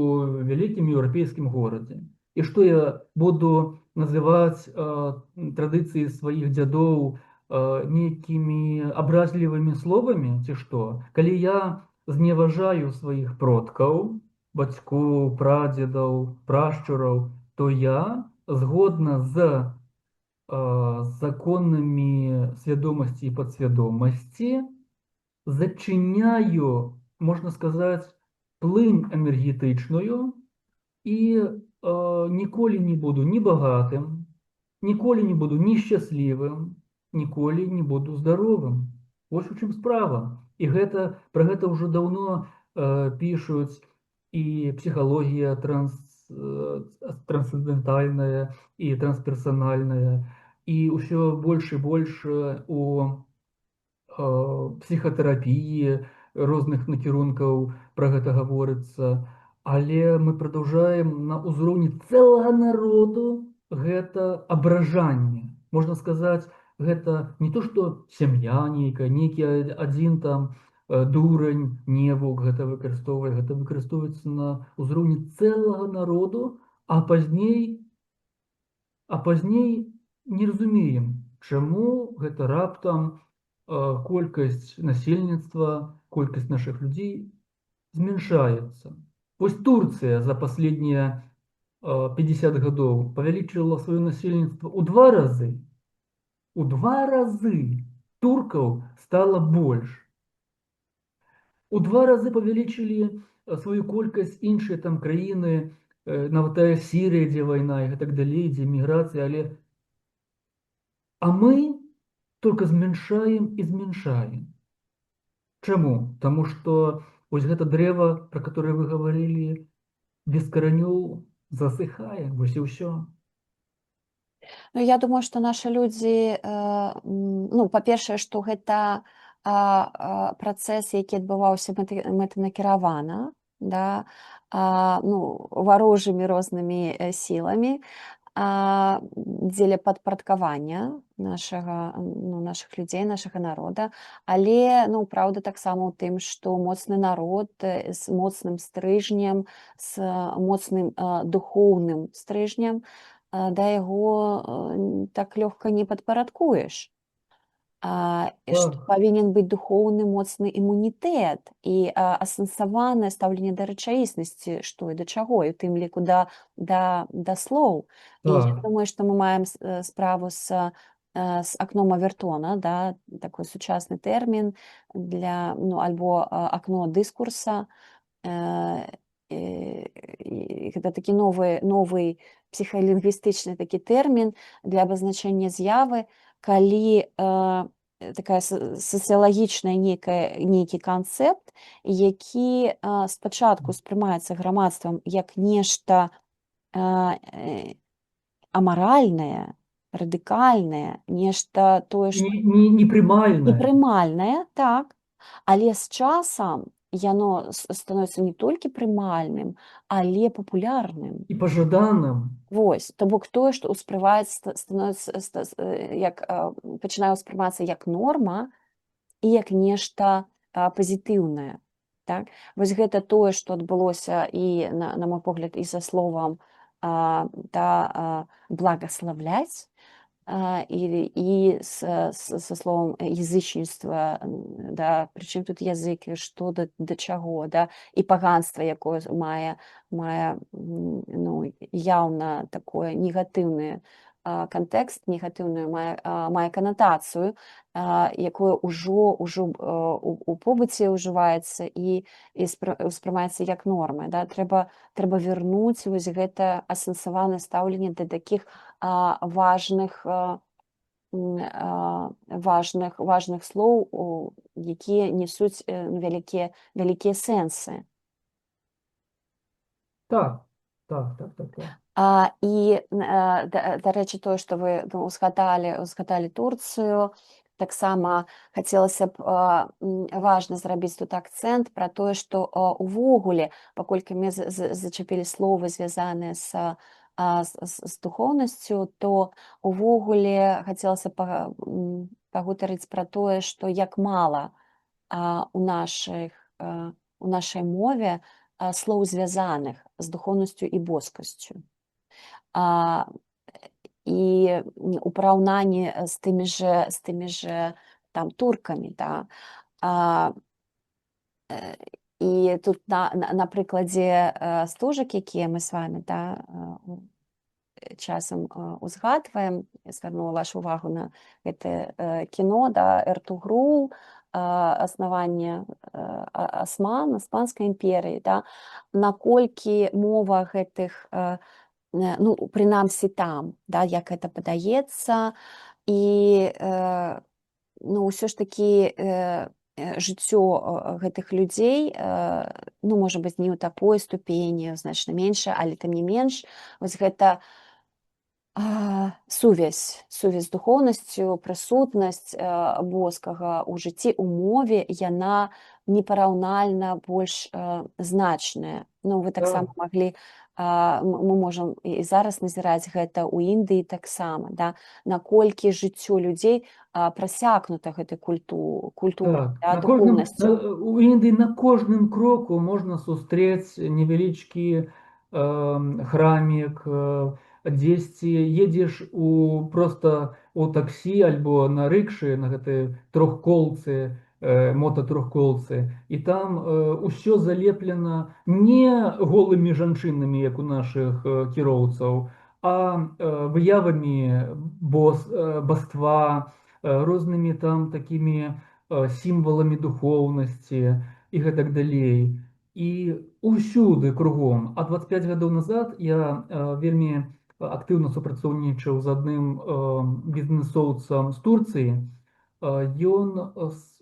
вялікім еўрапейскім горадзе. І што я буду называць традыцыі сваіх дзядоў нейкімі абразлівымі словамі, ці што? Калі я зневажаю сваіх продкаў, бацькоў, прадзедаў, прашчураў, то я згодна з законамі свядомасці і падсвядомасці зачыняю, можна сказаць, плынь энергетычную і ніколі не буду ні багатым, ніколі не буду ні шчаслівым, ніколі не буду здаровым. Вось у чым справа. І пра гэта ўжо даўно пішуць і псіхалогія трансцэндэнтальная і трансперсанальная, і ўсё больш і больш у псіхатэрапіі розных накірункаў пра гэта гаворыцца, але мы прадаўжаем на ўзроўні цэлага народу гэта абражанне. Можна сказаць, гэта не то, што сям'я нейкая, нейкі адзін там дурань, невук гэта выкарыстоўвае, гэта выкарыстоўваецца на ўзроўні цэлага народу, а пазней не разумеем, чаму гэта раптам колькасць насельніцтва, колькасць нашых людзей змяншаецца. Вось Турцыя за паследнія 50 гадоў павялічыла сваё насельніцтва ў 2 разы. У 2 разы туркаў стала больш. У 2 разы павялічылі сваю колькасць іншыя там краіны, нават тая Сірыя, дзе вайна і так далей, дзе міграцыя, але мы только змяншаем і змяншаем. Чаму? Таму што вось гэта дрэва, пра которое вы гаварылі, без каранёў засыхае, вось і ўсё. Ну, я думаю, што нашы людзі, ну, па-першае, што гэта працэс, які адбываўся мэтанакіравана, да, ну, варожымі рознымі сіламі, дзеля падпарадкавання нашых людзей, нашага народа. Але, ну, праўда таксама ў тым, што моцны народ з моцным стрыжнем, з моцным духоўным стрыжнем, да яго так лёгка не падпарадкуеш. Што Так, павінен быць духоўны моцны імунітэт і асэнсаванае стаўленне да рэчаіснасці, што і да чаго, і ў тым ліку да слоў. І я так, думаю, што мы маем справу з акном Авертона, да, такой сучасны тэрмін для, ну, альбо акно дыскурса. Гэта такі новы псіхалінгвістычны такі тэрмін для абазначэння з'явы, калі такая сацыялагічная нейкі канцэпт, які спачатку ўспрымаецца грамадствам як нешта э, амаральнае, радыкальнае, нешта тое, што Непрымальнае непрымальнае, так, але з часам яно становіцца не толькі прымальным, але папулярным. і пажаданым. Вось, то бок тое, што ўспрываецца становіцца як пачынае ўспрымацца як норма і як нешта пазітыўнае. Так? Вось гэта тое, што адбылося і на мой погляд і за словам благасловляць, і со словом язычніцтва, да, прычым тут язык, і што да чаго, да, і паганства, якое мае ну, яўна такое негатыўны кантэкст, негатыўную мае канатацыю, якое ўжо у побыце ўжываецца і ўспрымаецца як норма. Да? Трэба вярнуць вось гэта асэнсаванае стаўленне да такіх важных слоў, якія несуць вялікія сэнсы. Так. І, дарэчы, тое, што вы узгадалі Турцыю, таксама хацелася б важна зрабіць тут акцэнт пра тое, што увогуле, паколькі мы зачапілі словы, звязаныя з духоўнасцю, то увогуле хацелася пагутарыць пра тое, што як мала у нашай мове слоў, звязаных з духоўнасцю і боскасцю. І у параўнанні з тымі ж там туркамі, да, і тут на прыкладзе стужак, якія мы з вами, да, часам узгадваем, я звярнула вашу увагу на гэтае кіно, да, Эртугрул, аснаванне Аспанскай імперыі, да, наколькі мова гэтых, ну, прынамсі там, да, як гэта падаецца, і ну, ўсё ж такі жыццё гэтых людзей, ну, можа быць, не ў такой ступені, значна меншая, але тым не менш, вось гэта сувязь з духоўнасцю, прысутнасць боскага ў жыцці, у мове, яна непараўнальна больш значная. Ну, вы таксама Так. маглі, мы можам і зараз назіраць гэта ў Індыі таксама, да, наколькі жыццё людзей прасякнута гэтай культурай, да, духоўнасцю. У Індыі на кожным кроку можна сустрэць невялічкі храмік, дзесьці едзеш проста у таксі альбо на рыкшы, на гэтай трохколцы, мотатрохколцы, і там усё залеплена не голымі жанчынамі, як у нашых кіроўцаў, а выявамі боства, рознымі там такімі сімваламі духоўнасці і гэтак далей. І ўсюды кругом. А 25 гадоў назад я вельмі актыўна супрацоўнічаў з адным бізнесоўцам з Турцыі. У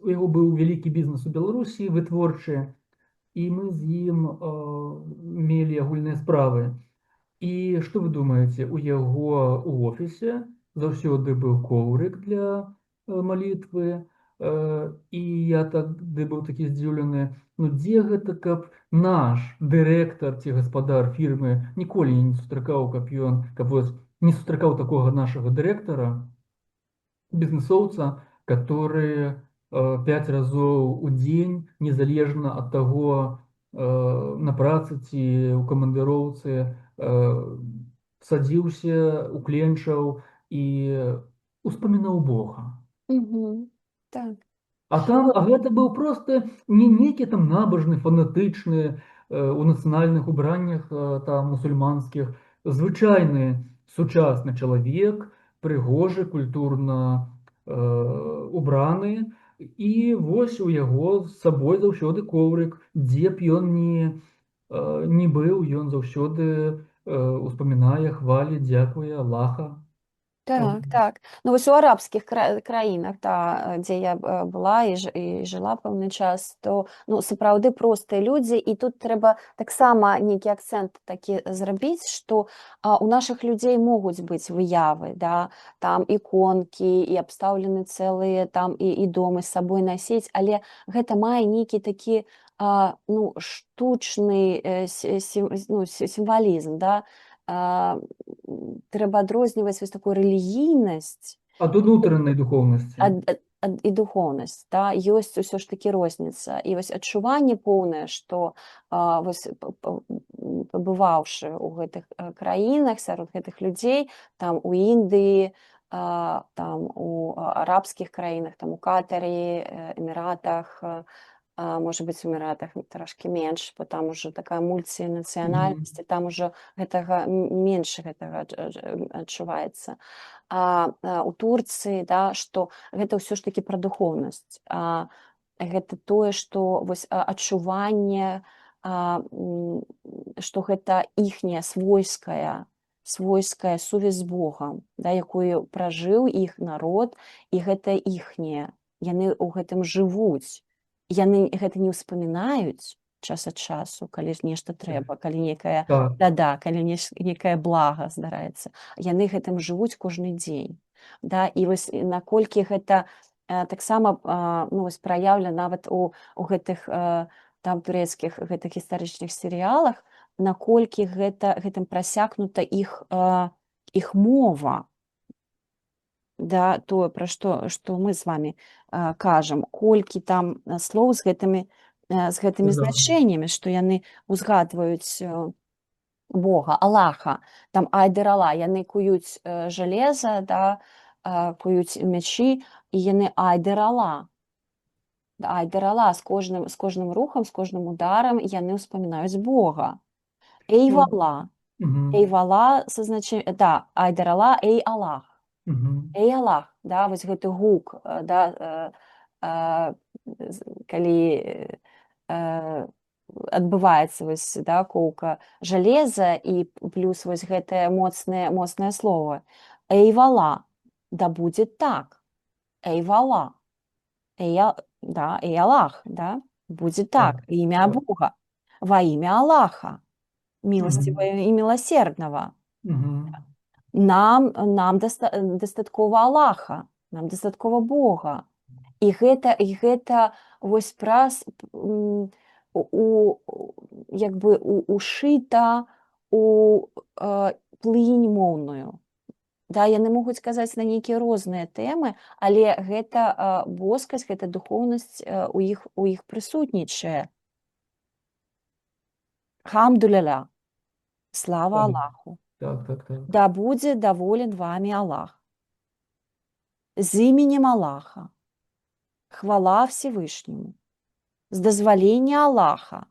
яго быў вялікі бізнес у Беларусі, вытворчы, і мы з ім мелі агульныя справы. І што вы думаеце, у яго ў офісе заўсёды быў коврык для малітвы, і я тады быў такі здзіўлены, ну дзе гэта, каб наш дырэктар ці гаспадар фірмы ніколі не сустракаў, не сустракаў такога нашага дырэктара, бізнесоўца, который 5 разоў у дзень, незалежна ад таго, на працы ці ў камандыроўцы, садзіўся, укленчаў і успамінаў Бога. Так. А гэта быў проста не нейкі там набожны, фанатычны, у нацыянальных убраннях там мусульманскіх, звычайны сучасны чалавек, прыгожы, культурна убраны, і вось у яго з сабой заўсёды коврык, дзе б ён не быў, ён заўсёды успамінае, хваліць, дзякуе Аллаха. Так, так. Ну, вось у арабскіх краінах, дзе я была і жыла пэўны час, то ну, сапраўды простыя людзі, і тут трэба таксама нейкі акцэнт такі зрабіць, што у нашых людзей могуць быць выявы, да, там іконкі і абстаўлены цэлыя там і домы з сабой насіць, але гэта мае нейкі такі ну, штучны сімвалізм, да, трэба адрозніваць вось такую рэлігійнасць Ад унутранай духоўнасці. і духоўнасць, да, ёсць усё ж такі розніца. І вось адчуванне поўнае, што вось пабываўшы ў гэтых краінах, сярод гэтых людзей, там у Індыі, там у арабскіх краінах, там у Катары, Эміратах, можа быць, у Эміратах трошкі менш, бо там ужо такая мульцінацыянальнасць, і там ужо гэтага менш гэтага адчуваецца. У Турцыі, да, што гэта ўсё ж такі пра духоўнасць. Гэта тое, што вось адчуванне, што гэта іхняя свойская сувязь з Богам, да, якую пражыў іх народ, і гэта іхняе. Яны ў гэтым жывуць. Яны гэта не ўспамінаюць час ад часу, калі ж нешта трэба, калі нейкая Так, бяда, калі нейкае блага здараецца. Яны гэтым жывуць кожны дзень. Да? І вось наколькі гэта таксама ну, вось праяўлена нават у гэтых там турэцкіх гэтых гістарычных серыялах, наколькі гэтым прасякнута іх мова, да, тое, пра што мы з вамі кажам, колькі там слоў з гэтымі да. значэннямі, што яны узгадваюць Бога, Аллаха, там айдэрала, яны куюць жалеза, да, куюць мячі, і яны айдэрала. Айдэрала, з кожным рухам, з кожным ударам яны ўспамінаюць Бога. Ну, Эйвала. мгм, Эйвала са значэннем, да, айдэрала, эй Аллах. мгм. Эй Аллах, да, вось гэты гук, да, калі адбываецца вось, да, коўка жалеза і плюс вось гэтае моцнае слово. Эйвала, да будет так. Эйвала. Да, эй Аллах, да, будет Так, так. Імя так. Бога. Во імя Аллаха, Мгм, милостивого і милосердного. мгм. Нам дастаткова Аллаха, нам дастаткова Бога. І гэта вось праз як бы ушыта у плынь моўную. Да, яны могуць казаць на нейкія розныя тэмы, але гэта боскасць, гэта духоўнасць у іх прысутнічае. Хамдуліля, слава Так, Аллаху. так, так, так. Да будзе даволен вамі Аллах. З іменем Аллаха. Хвала Всевышнему. З дазвалення Аллаха.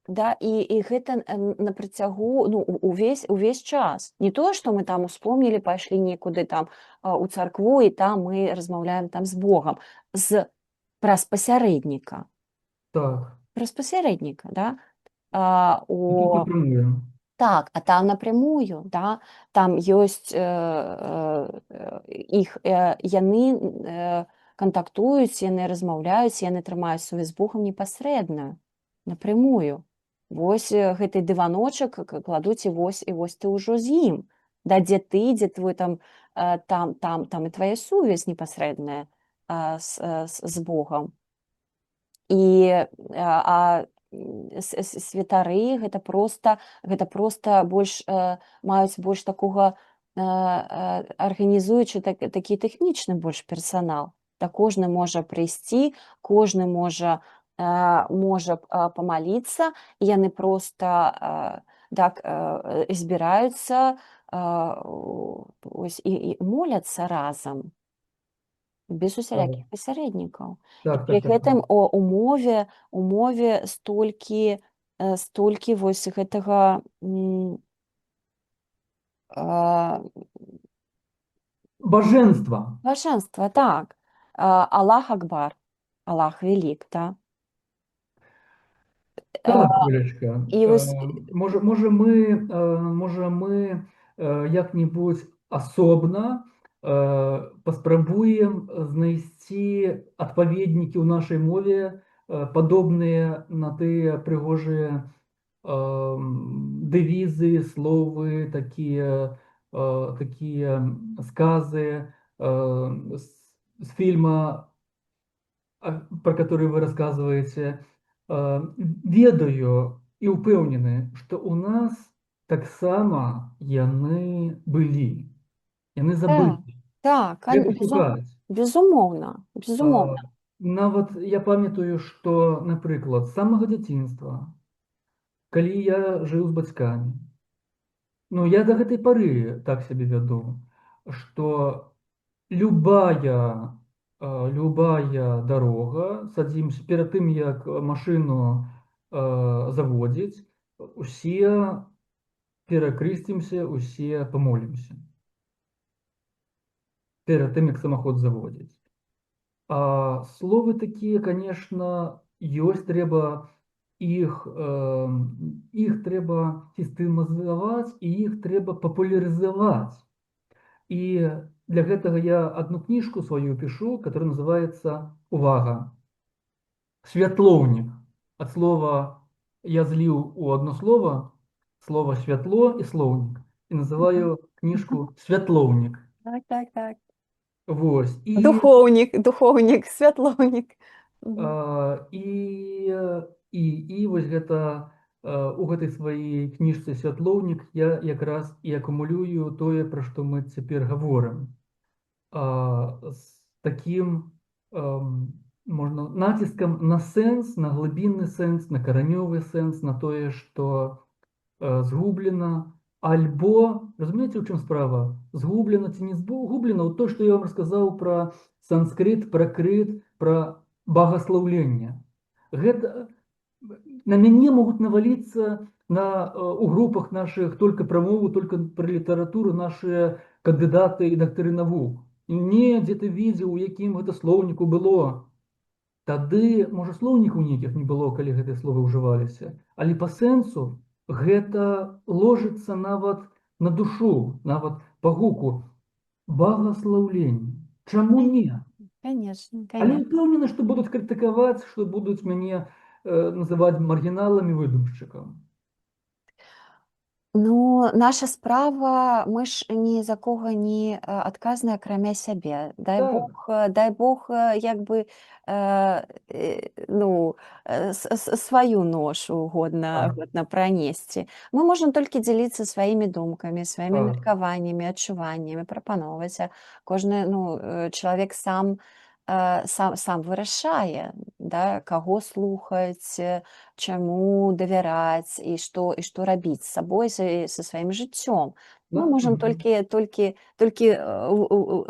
Да, і гэта на працягу, ну, увесь час. Не тое, што мы там успомнілі, пайшлі некуды там у царкву, і там мы размаўляем там з Богам. Праз пасярэдніка. Так. Праз пасярэдніка, да? І тут напрямую. Так, а там напрямую, да? Там ёсць яны кантактуюць, яны размаўляюць, яны трымаюць сувязь з Богам непасрэдна, напрямую. Вось гэты дываночак кладуць, і вось ты ўжо з ім. Да, дзе ты, дзе твой там і твая сувязь непасрэдная з Богам. І святары гэта проста больш маюць больш такога арганізуючы такі тэхнічны больш персанал. Да, кожны можа прыйсці, кожны можа памаліцца, і яны проста так збіраюцца і моляцца разам. Без усялякіх Так, пасярэднікаў. І так, пры так, так, так. гэтым у мове столькі вось гэтага Бажэнства. блажэнства, так. Аллах Акбар, Аллах велік, да. Так, Олечка, І вось може ми як-небудзь асобна паспрабуем знайсці адпаведнікі ў нашай мове, падобныя на тыя прыгожыя дэвізы, словы, такія сказы з фільма, про который вы рассказываете, ведаю і ўпэўнены, што ў нас таксама яны былі, яны Так, забыты. так, Трэба шукаць. безумоўна, А, безумоўна. Нават я памятаю, што, напрыклад, з самага дзяцінства, калі я жыў з бацькамі, ну я да гэтай пары так сябе вяду, што любая любая дарога, садзімся перад тым, як машыну заводзіць, усе перакрысцімся, усе памолімся перад тым, як самаход заводзіць. А словы такія, конечно, ёсць, трэба іх трэба сістэматызаваць і іх трэба папулярызаваць. І для гэтага я одну книжку свою пишу, которая называется, увага, «Святлоўнік». От слова я злил у одно слово «святло» и «слоўнік». И Мгм. называю Мгм. книжку «Святлоўнік». Так, так, так. Вось. Духоўнік, святлоўнік. Мгм. І вось гэта у гэтай сваёй кніжцы «Святлоўнік» я якраз і акумулюю тое, пра што мы цяпер гаворым. З таким можна націскам на сэнс, на глыбінны сэнс, на каранёвы сэнс, на тое, што згублена, альбо, разумееце, у чым справа? Згублена ці не згублена? Вот то, што я вам расказаў пра санскрыт, пракрыт, пра багаслаўленне. Гэта на мяне могуць наваліцца у групах наших только пра мову, только пра літаратуру нашыя кандыдаты і дактары навук. Не, дзе ты видзеў, у якім гэта слоўніку было. Тады, можа, слоўнікаў нейкіх не было, калі гэтыя словы ўжываліся. Але па сэнсу гэта ложыцца нават на душу, нават па гуку. Багаслаўленне. Чаму не? Конечно, Але конечно. ўпэўнены, што будуць крытыкаваць, што будуць мяне называць маргіналам і выдумшчыкам. Ну, наша справа, мы ж ні за кого не адказныя, акрамя сябе. Так, Дай Бог, як бы, ну, сваю ношу так, годна пранесці. Мы можам толькі дзяліцца сваімі думкамі, сваімі так. меркаваннямі, адчуваннямі, прапаноўваць. Кожны, ну, чалавек сам вырашае, да, каго слухаць, чаму давяраць і што рабіць з сабой, са сваім жыццём. Мы Да? можам Мгм. толькі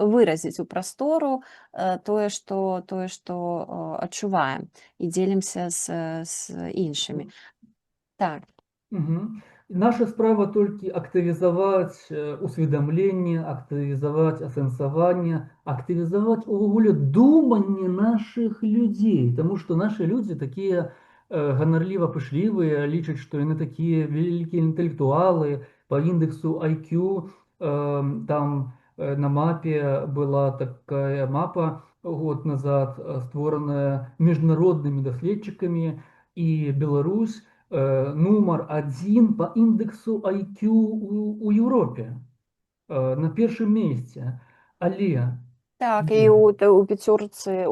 выразіць у прастору тое, што адчуваем і дзелімся з іншымі. Так. Мгм. Наша справа толькі актывізаваць усведамленне, актывізаваць асэнсаванне, актывізаваць увогуле думанне нашых людзей, Таму што нашы людзі такія ганарліва пышлівыя, лічаць, што яны такія вялікія інтэлектуалы па індексу IQ. Там на мапе была такая мапа год назад, створаная міжнароднымі даследчыкамі, і Беларусь нумар 1 по індексу IQ у Європі, на першым месцы. Але Так, і але у пяцёрцы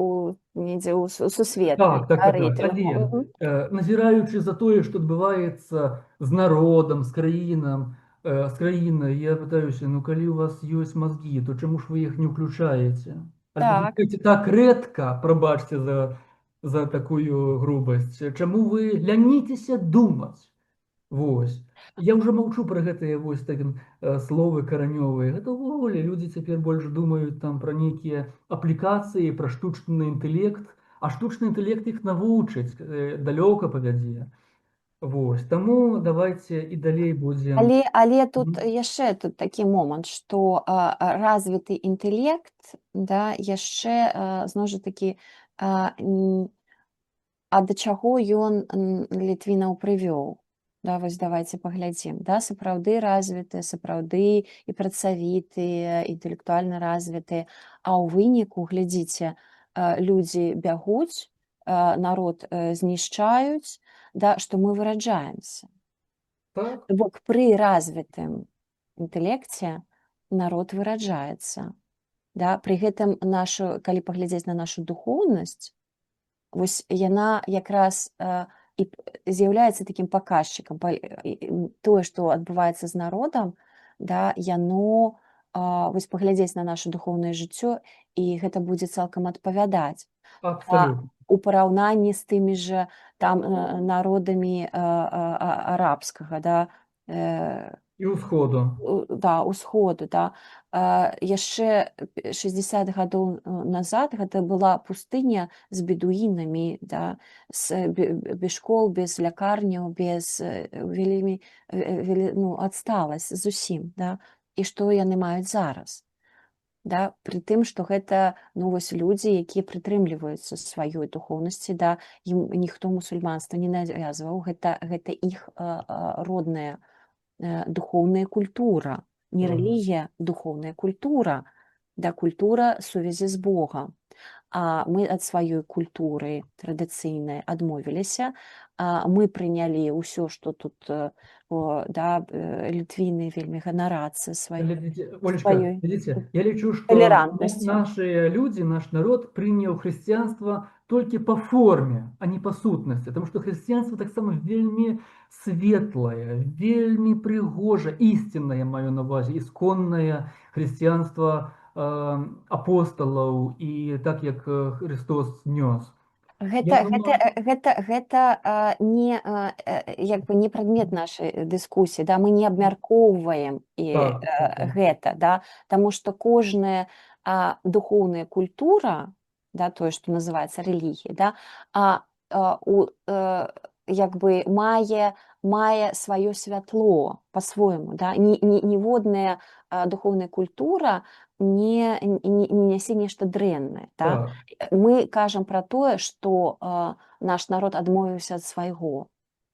недзе ў сусветнай, так, так, да, так, так. рэйтынгу. Але Мгм. назіраючы за тое, што адбываецца з народам, з краінай, я пытаюся, ну калі у вас ёсць мазгі, то чаму ж вы іх не ўключаеце? Альбо Так. ўключаеце так рэдка, прабачце за такую грубасць. Чаму вы ляніцеся думаць? Вось. Я ўжо маўчу пра гэтыя вось словы каранёвыя. Гэта ўвогуле людзі цяпер больш думаюць там пра нейкія аплікацыі, пра штучны інтэлект, а штучны інтэлект іх навучыць, далёка павядзе. Вось. Таму давайце і далей будзем. Але тут Мгм. яшчэ такі момант, што развіты інтэлект, да, яшчэ зноў жа такі, а да чаго ён літвінаў прывёў. Да, вось давайте паглядзім, да, сапраўды развітыя, сапраўды і працавітыя, інтэлектуальна развітыя, а ў выніку, глядзіце, людзі бягуць, народ знішчаюць, да, што мы выраджаемся. Так, То бок пры развітым інтэлекце народ выраджаецца. Да? Пры гэтым калі паглядзець на нашу духоўнасць, вось яна якраз і з'яўляецца такім паказчыкам. Тое, што адбываецца з народам, да, яно вось паглядзець на наша духоўнае жыццё, і гэта будзе цалкам адпавядаць. абсолютно. У параўнанні з тымі ж там народамі арабскага, да, І ўсходу. да, усходу, да. Яшчэ 60 гадоў назад гэта была пустыня з бедуінамі, да, без школ, без лякарняў, без вельмі адсталасць зусім, да. І што яны маюць зараз? Да? Пры тым, што гэта вось людзі, якія прытрымліваюцца сваёй духоўнасці, да, ім ніхто мусульманства не навязваў, гэта іх родная духоўная культура, не Так. рэлігія, духоўная культура, да, культура сувязі з Богам. А мы ад сваёй культуры традыцыйнай адмовіліся, мы прынялі ўсё, што тут літвіны вельмі ганарацца Олечка, сваёй видите, я лечу, что талерантнасцю. наши люди, наш народ принял христианство только по форме, а не по сутности. Потому что христианство так само вельми светлое, вельми пригоже, истинное, маю на увазі, исконное христианство апостолов и так, як Христос нес. Я думаю, Гэта не як бы не прадмет нашай дыскусіі, да, мы не абмяркоўваем так. гэта, да, таму што кожная духоўная культура, да, тое, што называецца рэлігія, да, як бы мае сваё святло па-свойму, да, ніводная духоўная культура не нясе нешта дрэннае, да. Так, Мы кажам пра тое, што наш народ адмовіўся ад свайго,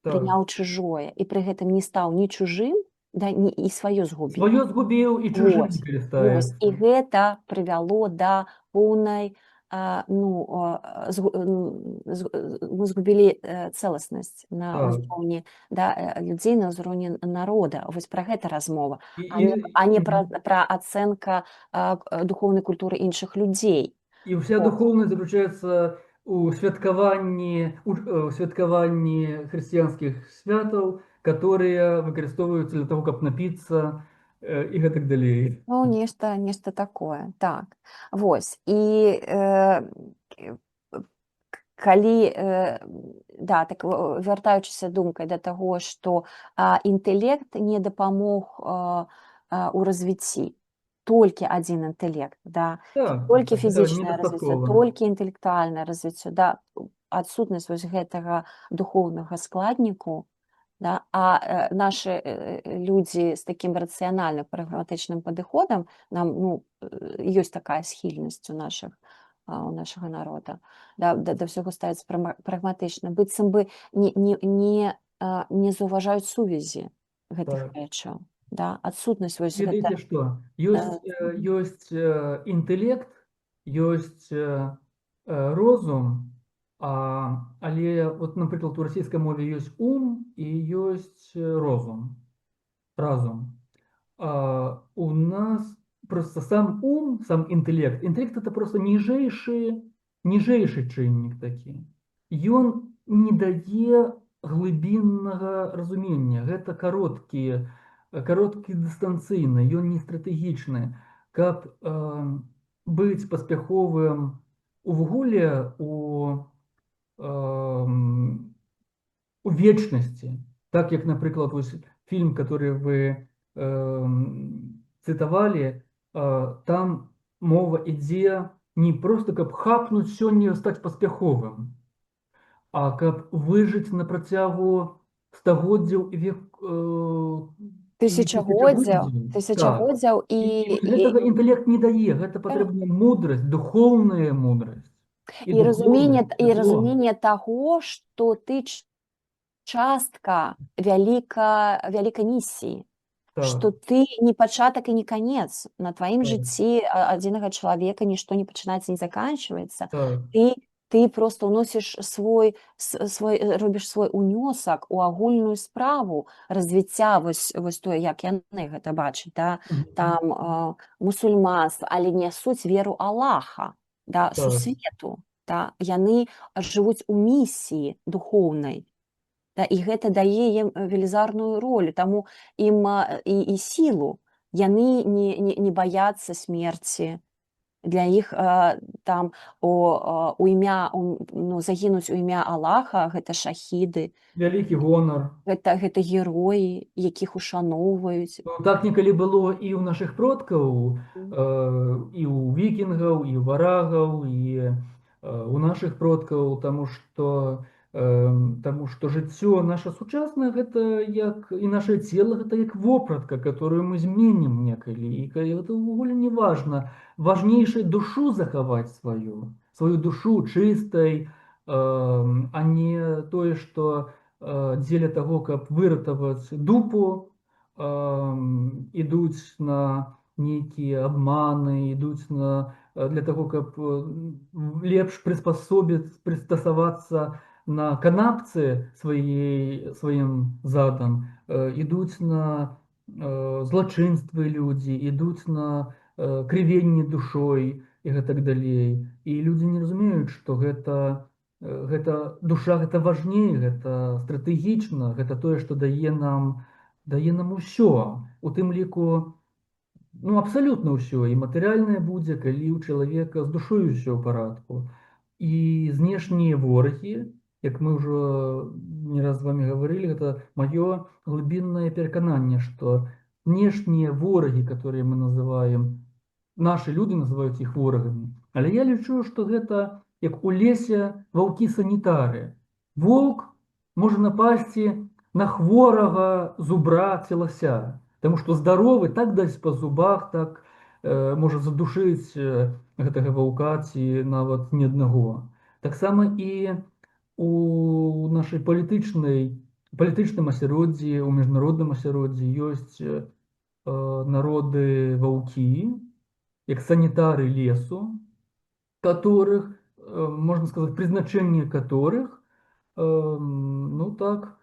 так. прыняў чужое, і пры гэтым не стаў ні чужым, да, і сваё згубіў. Свое сгубил и чужим Вось, і перестается. гэта прывяло да поўнай мы згубілі цэласнасць на Так. ўзроўні, да, людзей, на ўзроўні народа. Вось пра гэта размова, И, а не мгм. пра ацэнка духоўнай культуры іншых людзей. И вся Вот. духовность заключается у святкаванні христианских святаў, которые выкарыстоўваюцца для того, каб напіцца і гэтак далей. Ну, нешта такое, так. Вось, і калі, да, так вяртаючыся думкай да таго, што інтэлект не дапамог у развіцці. Толькі адзін інтэлект, да, Так, толькі гэта фізічнае развіццё, недастаткова. толькі інтэлектуальнае развіццё, да, адсутнасць вось гэтага духоўнага складніку, да, нашы людзі з такім рацыянальным прагматычным падыходам, нам ёсць такая схільнасць у нашага народа, да ўсяго ставіцца прагматычна, быццам бы не заўважаюць сувязі гэтых Так. рэчаў, да, адсутнасць вось гэта. Ведаеце што? Ёсць інтэлект, ёсць розум, але вот, напрыклад, у расійскай мове ёсць ум і ёсць разум. У нас просто сам ум, сам интеллект это просто ніжэйшы чыннік такі. Ён не дае глыбіннага разумення. Гэта кароткі дыстанцыйны, ён не стратэгічны. Каб быць паспяховым увогуле у вечнасці, так як, напрыклад, вось фільм, который вы цытавалі, там мова ідзе не просто каб хапнуць сёння стаць паспяховым, а каб выжыць на працягу стагоддзяў і Тысячагоддзяў і І гэтага інтэлект не дае, гэта патрэбна мудрасць, духоўная мудрасць і духоўнасць, святло. разуменне таго, што ты частка вялікай місіі, Так, што ты не пачатак і не канец. На тваім так, жыцці адзінага чалавека нішто не пачынаецца, не заканчваецца. так. Ты просто ўносіш робіш свой унёсак у агульную справу развіцця вось тое, як яны гэта бачаць, да? Мгм. Там мусульманства, але нясуць веру Аллаха, да, Так. сусвету, да? Яны жывуць у місіі духоўнай. Да, і гэта дае ім велізарную ролю, таму ім і сілу. Яны не баяцца смерці. Для іх там у імя, ну, загінуць у імя Аллаха, гэта шахіды, Вялікі гонар. гэта героі, якіх ушаноўваюць. Ну, так некалі было і ў нашых продкаў, Мгм. і ў вікінгаў, і ў варагаў, і у нашых продкаў, таму што жыццё наша сучаснае гэта як і нашае цела гэта як вопратка, которую мы зменім некалі. І гэта ўвогуле не важна. Важнейшае душу захаваць сваю душу чыстай, а не тое, што дзеля таго, каб выратаваць дупу, ідуць на нейкія абманы, ідуць для таго, каб лепш прыстасавацца на канапцы сваім задам, ідуць на злачынствы людзі, ідуць на крывенне душой і гэтак далей. І людзі не разумеюць, што гэта душа гэта важней, гэта стратэгічна, гэта тое, што дае нам усё, у тым ліку, ну, абсалютна ўсё, і матэрыяльнае будзе, калі ў чалавека з душой усё ў парадку. І знешнія ворагі, як мы ўжо не раз з вами гаварылі, гэта маё глыбіннае перакананне, што знешнія ворагі, которые мы называем, нашы люди называюць іх ворагамі. Але я лічу, што гэта як у лесе ваўкі-санітары. Воўк можа напасці на хворага зубра ці лася, таму што здаровы так даць па зубах, так можа задушыць гэтага ваўка ці нават не аднаго. Таксама і у нашай палітычным асяроддзі, у міжнародным асяроддзі ёсць народы ваўкі, як санітары лесу, которых, можно сказать, призначение которых, ну так,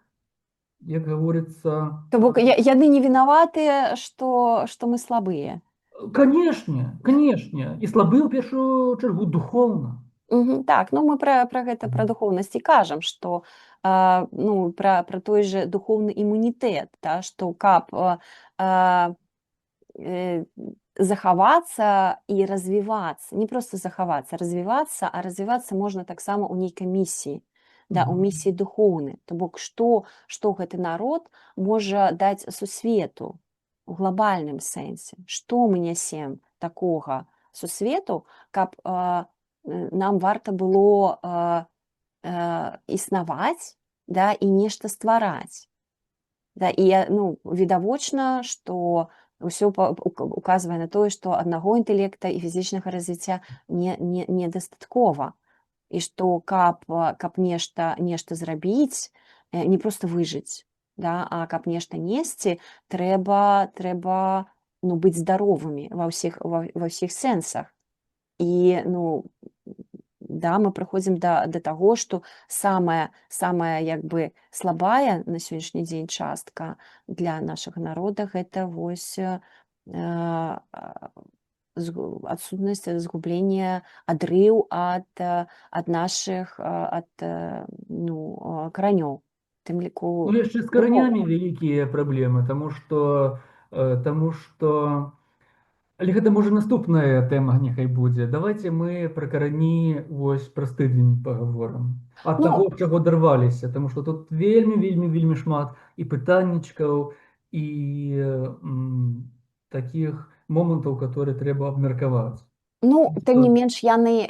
як говорится, То бок яны не вінаватыя, што мы слабыя. конечно, конечно, і слабы ў першую чаргу духоўна. Так, ну мы пра гэта, пра духоўнасць і кажам, што ну, пра той жа духоўны імунітэт, да, што каб захавацца і развівацца, не проста захавацца, развівацца, а развівацца можна таксама ў нейкай місіі, да, у місіі духоўнай. То бок што гэты народ можа даць сусвету у глобальным сэнсе, што мы нясем такога сусвету, каб нам варта было існаваць, да, і нешта ствараць. Да, і ну, відавочна, што ўсё указвае на тое, што аднаго інтэлекта і фізічнага развіцця недастаткова. І што каб нешта зрабіць, не проста выжыць, да, а каб нешта несці, трэба ну, быць здаровымі ва ўсіх сэнсах. І ну, да, мы прыходзім да таго, што самая як бы слабая на сённяшні дзень частка для нашага народа гэта вось адсутнасць згублення, адрыў ад нашых ну, каранёў. Тым ліку Ну, яшчэ з каранямі вялікія праблемы, таму што але гэта можа наступная тэма няхай будзе. Давайте мы пра карані вось праз тыдзень пагаворым. Ад Ну, таго, ад чаго дарваліся, таму што тут вельмі шмат і пытаннічкаў, і такіх момантаў, которые трэба абмеркаваць. ну, тым не менш, яны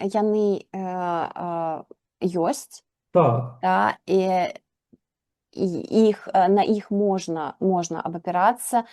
ёсць, Так, да, і на іх можна абапірацца,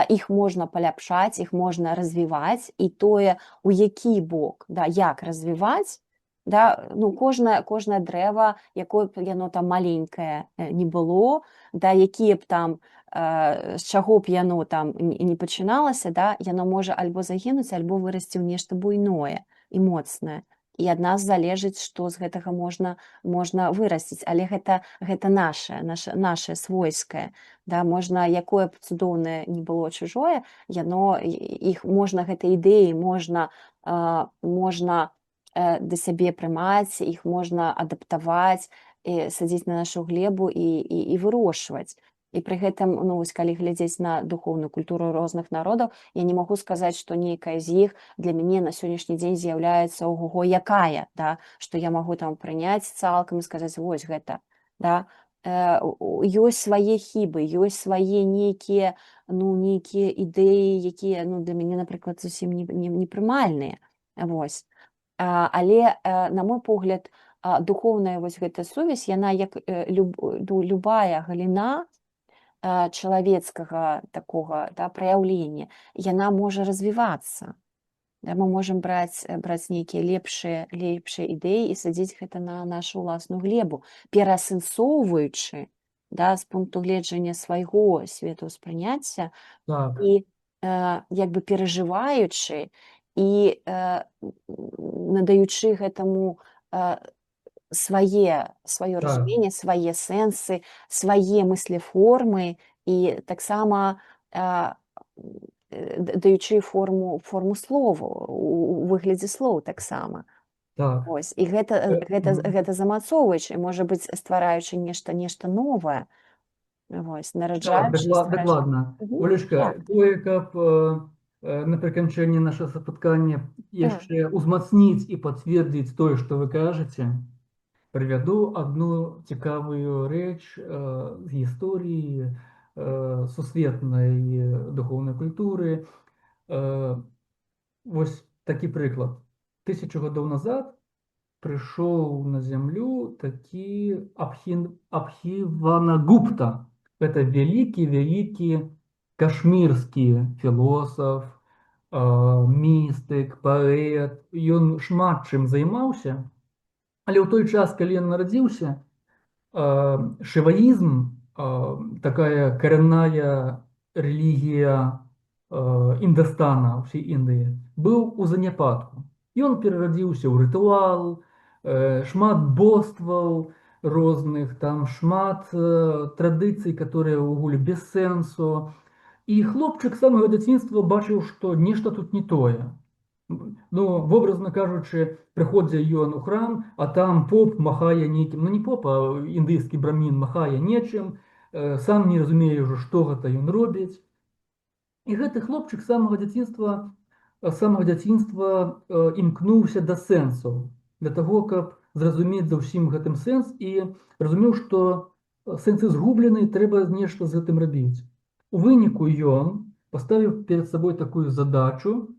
іх можна паляпшаць, іх можна развіваць, і тое, у які бок, да, як развіваць, Да? Ну, кожнае дрэва, якое б яно там маленькае не было, да, якія б там з чаго б яно там не пачыналася, да, яно можа альбо загінуць, альбо вырасці ў нешта буйное і моцнае. І ад нас залежыць, што з гэтага можна вырасціць, але гэта нашае свойскае. Да, можна, якое б цудоўнае не было чужое, яно іх можна, гэтай ідэі можна да сябе прымаць, іх можна адаптаваць, садзіць на нашу глебу і вырошчваць. І пры гэтым, ну, вось калі глядзець на духоўную культуру розных народаў, я не магу сказаць, што нейкая з іх для мяне на сённяшні дзень з'яўляецца ого-го якая, да, што я магу там прыняць цалкам і сказаць вось гэта, да. Ёсць свае хібы, ёсць свае нейкія ідэі, якія, ну, для мяне, напрыклад, зусім непрымальныя. Вось. Але, на мой погляд, духоўная вось гэта сувязь, яна як любая галіна чалавецкага такога, да, праяўлення, яна можа развівацца. Да, мы можам браць нейкія лепшыя ідэі і садзіць гэта на нашу ўласную глебу, пераасэнсоўваючы, да, з пункту гледжання свайго светаўспрыняцця Так, і як бы перажываючы і надаючы гэтаму сваё так, разуменне, свае сэнсы, свае мыслеформы і таксама даючы форму слову у выглядзе слоў таксама. так. Ось, і гэта замацоўваючы, можа быць, ствараючы нешта новае, вось, Так, нараджаючы, ствараючы. дакладна. Мгм. Так, Олечка, тое, каб напрыканчэнні нашага спаткання так. яшчэ ўзмацніць і пацвердзіць тое, што вы кажаце, прывяду адну цікавую рэч з гісторыі сусветнай духоўнай культуры. Э, Вось такі прыклад. 1000 гадоў назад пришел на землю таки Абхиванагупта. Это великий кашмирский философ, містык, паэт. Ён шмат чым займаўся, але ў той час, калі ён нарадзіўся, шиваизм, такая коренная религия Индостана, всей Индии, был у заняпадку. И он перародзіўся ў рытуал, шмат бостваў розных, там шмат традыцый, которые ўвогуле без сэнсу. І хлопчык з самага дзяцінства бачыў, што нешта тут не тое. Ну, образно кажучи, приходить ён у храм, а там поп махає нейкім, ну не поп, а індыйскі брамін махае нечым, сам не разумее ўжо, што гэта ён робіць. І гэты хлопчык з самага дзяцінства імкнуўся да сэнсу, для таго, каб зразумець за ўсім гэтым сэнс і разумеў, што сэнсы згублены, трэба нешта з гэтым рабіць. У выніку ён паставіў перад сабой такую задачу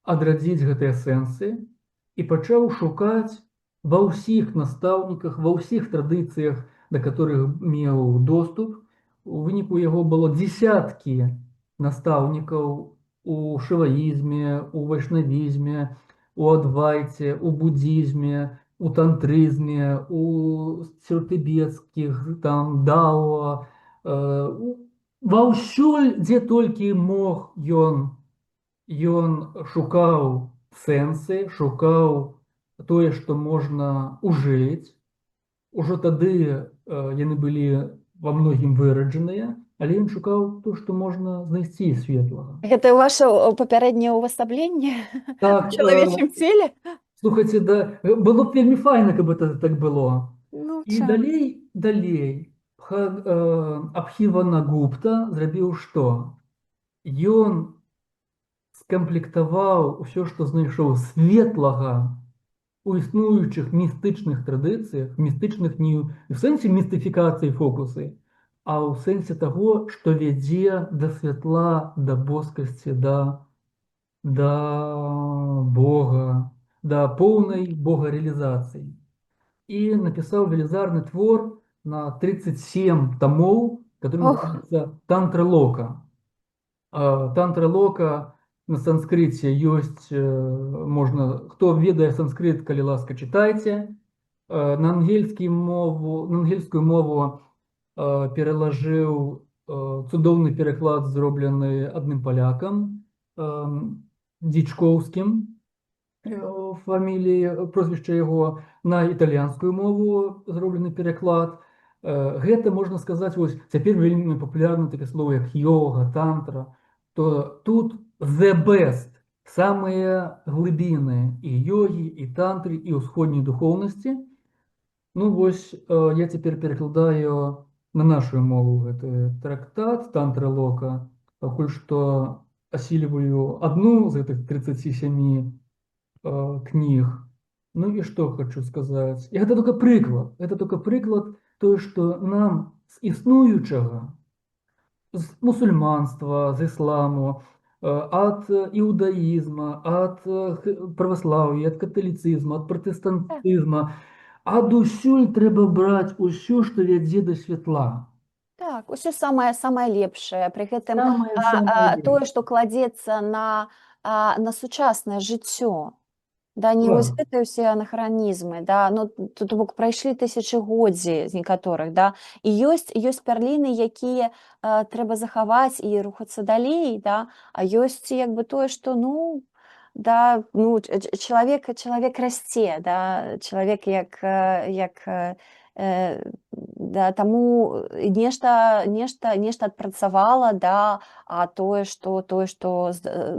адрадзіць гэтыя сэнсы і пачаў шукаць ва ўсіх настаўніках, ва ўсіх традыцыях, да которых меў доступ. У выніку яго было дзесяткі настаўнікаў у шываізме, у вайшнавізме, у адвайце, у буддзізме, у тантрызме, у ціртыбецкіх, там дао, ва ўсюль, дзе толькі мог ён шукаў сэнсы, шукаў тое, што можна ўжыць. Ужо тады яны былі ва многім выраджаныя, але ён шукаў то, што можна знайсці светлага. Гэта ваша папярэдняе ўвасабленне у Так, чалавечым целе? слухайце, да, было б вельмі файна, каб это так было. Ну, І далей Абхіванагупта зрабіў што? Ён скамплектаваў усё, што знайшоў светлага у існуючых містычных традыцыях, містычных не ў сэнсе містыфікацыі фокусы, а ў сэнсе таго, што вядзе да святла, да боскасці, да Бога, да поўнай богарэалізацыі. І напісаў велізарны твор на 37 томоў, который ох, называется «Тантра Лока». Тантра Лока на санскрыце ёсць, можна, хто ведае санскрыт, калі ласка, чытайце. На ангельскую мову пералажыў цудоўны пераклад, зроблены адным палякам, Дзічкоўскім, фаміліі, прозвішча яго, на італьянскую мову зроблены пераклад. Гэта, можна сказаць, вось цяпер вельмі папулярны таке слово, як йога, тантра, то тут the best, самыя глыбіны і йогі, і тантры, і ўсходняй духоўнасці. Ну вось, я цяпер перакладаю на нашу мову гэты трактат тантра Лока. Пакуль што асіліваю адну з гэтых 37 кніг. Ну і што хочу сказаць. І гэта только прыклад тое, што нам з існуючага, з мусульманства, з ісламу, ад іудаізма, ад праваслаўя, ад каталіцызма, ад пратэстантызма, адусюль трэба браць усё, што вядзе да святла. Так, усё самае лепшае. Пры гэтым Самае тое, што кладзецца на сучаснае жыццё. Да, не вось Так, гэтыя ўсе анахранізмы, да, ну, то бок прайшлі тысячагоддзі з некаторых, да, і ёсць пярліны, якія трэба захаваць і рухацца далей, да, а ёсць як бы тое, што, ну, да, ну, чалавек расце, да, чалавек да, таму нешта адпрацавала, да, а тое, што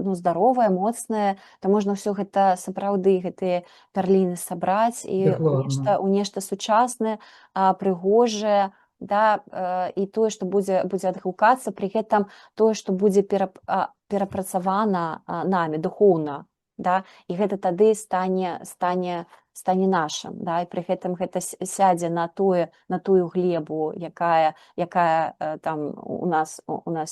ну, здаровае, моцнае, то можна ўсё гэта сапраўды гэтыя пярліны сабраць і дакладна. ў нешта сучаснае, прыгожае, да, і тое, што будзе адгукацца, пры гэтым тое, што будзе перапрацавана намі духоўна, да, і гэта тады стане нашым, да, і пры гэтым гэта сядзе на тую глебу, якая там у нас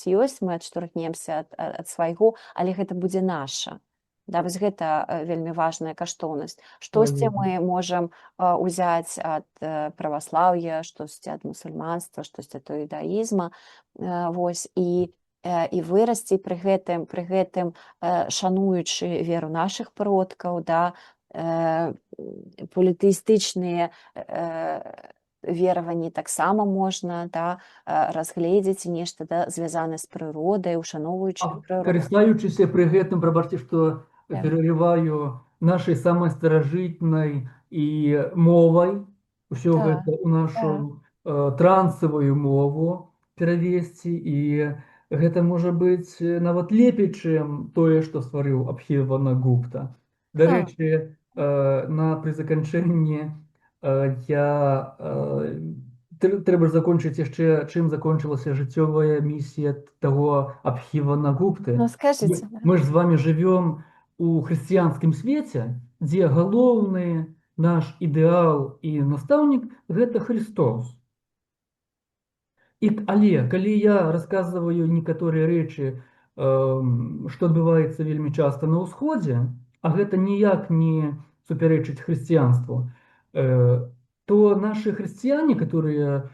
ёсць, мы адштурхнемся ад свайго, але гэта будзе наша. Да, вось гэта вельмі важная каштоўнасць. Штосьці мы можам узяць ад праваслаўя, штосьці ад мусульманства, штосьці ад іудаізма, вось, і вырасці пры гэтым шануючы веру нашых продкаў, да, політэістычныя вераванні таксама можна, да, разгледзець нешта, да, звязанае з прыродай, ушаноўваючы прыроду. Карыстаючыся пры гэтым, прабачце, што Так. перарываю, нашай самай старажытнай і мовай, усё Так, гэта ў нашу трансавую мову перавесці, і гэта можа быць нават лепей, чым тое, што стварыў Абхівана Гупта. Дарэчы, пры заканчэнні трэба ж закончыць яшчэ, чым закончылася жыццёвая місія таго Абхівана Гупты. ну скажыце. Мы ж з вами живем у хрысціянскім свеце, дзе галоўны наш ідэал і настаўнік гэта Христос. Але калі я расказваю некаторыя рэчы, што адбываецца вельмі часта на ўсходзе, а гэта ніяк не супярэчыць хрысціянству, то нашы хрысціяне, которые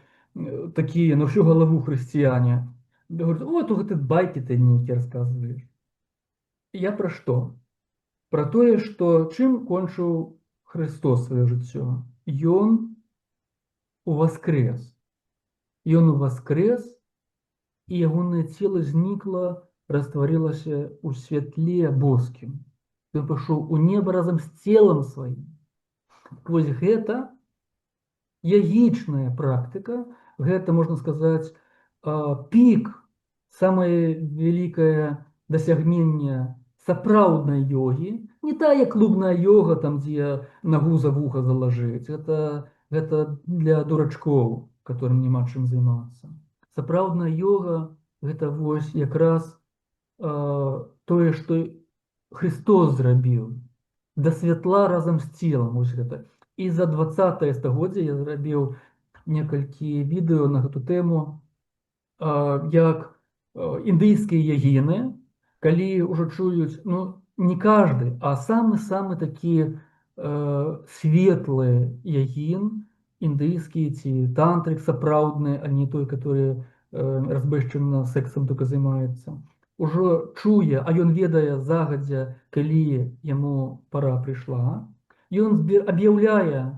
такія на всю галаву хрысціяне, говорят: о, то гэта байкі ты нейкі расказваеш. Я пра што? Пра тое, што чым кончыў Христос сваё жыццё? Ён уваскрэс. Ён уваскрэс, і ягонае цела знікла, растварылася ў святле боскім. Ён пайшоў у неба разам з целам сваім. Вось гэта ягічная практыка, гэта, можна сказаць, пік, самае вялікае дасягненне сапраўднай йогі, не тая клубная йога, там, дзе нагу за вуха залажыць, гэта для дурачкоў, которым няма чым займацца. Сапраўдная йога гэта вось якраз тое, што Христос зрабіў, да святла разам з целам, вось гэта. І за 20-е стагоддзе я зрабіў некалькі відэо на гэту тэму, як індыйскія ягіны, калі ўжо чуюць, ну, не каждый, а самы такі светлы ягін, індыйскі ці тантрык сапраўдны, а не той, который разбэшчана сексом только займаецца. ужо чуе, а ён ведае загадзя, калі яму пара прыйшла, ён аб'яўляе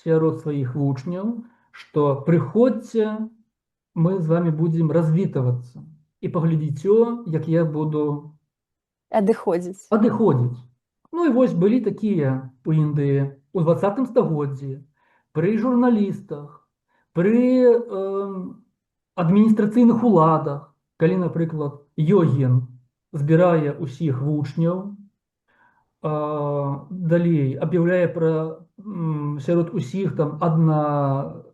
сярод сваіх вучняў, што прыходзьце, мы з вами будзем развітвацца і паглядзіце, як я буду Адыходзіць. адыходзіць. Ну і вось былі такія ў Індыі у 20 стагоддзі пры журналістах, пры адміністрацыйных уладах, калі, напрыклад, йогін збірае ўсіх вучняў, далей аб'яўляе пра сярод усіх там аднасяльчан,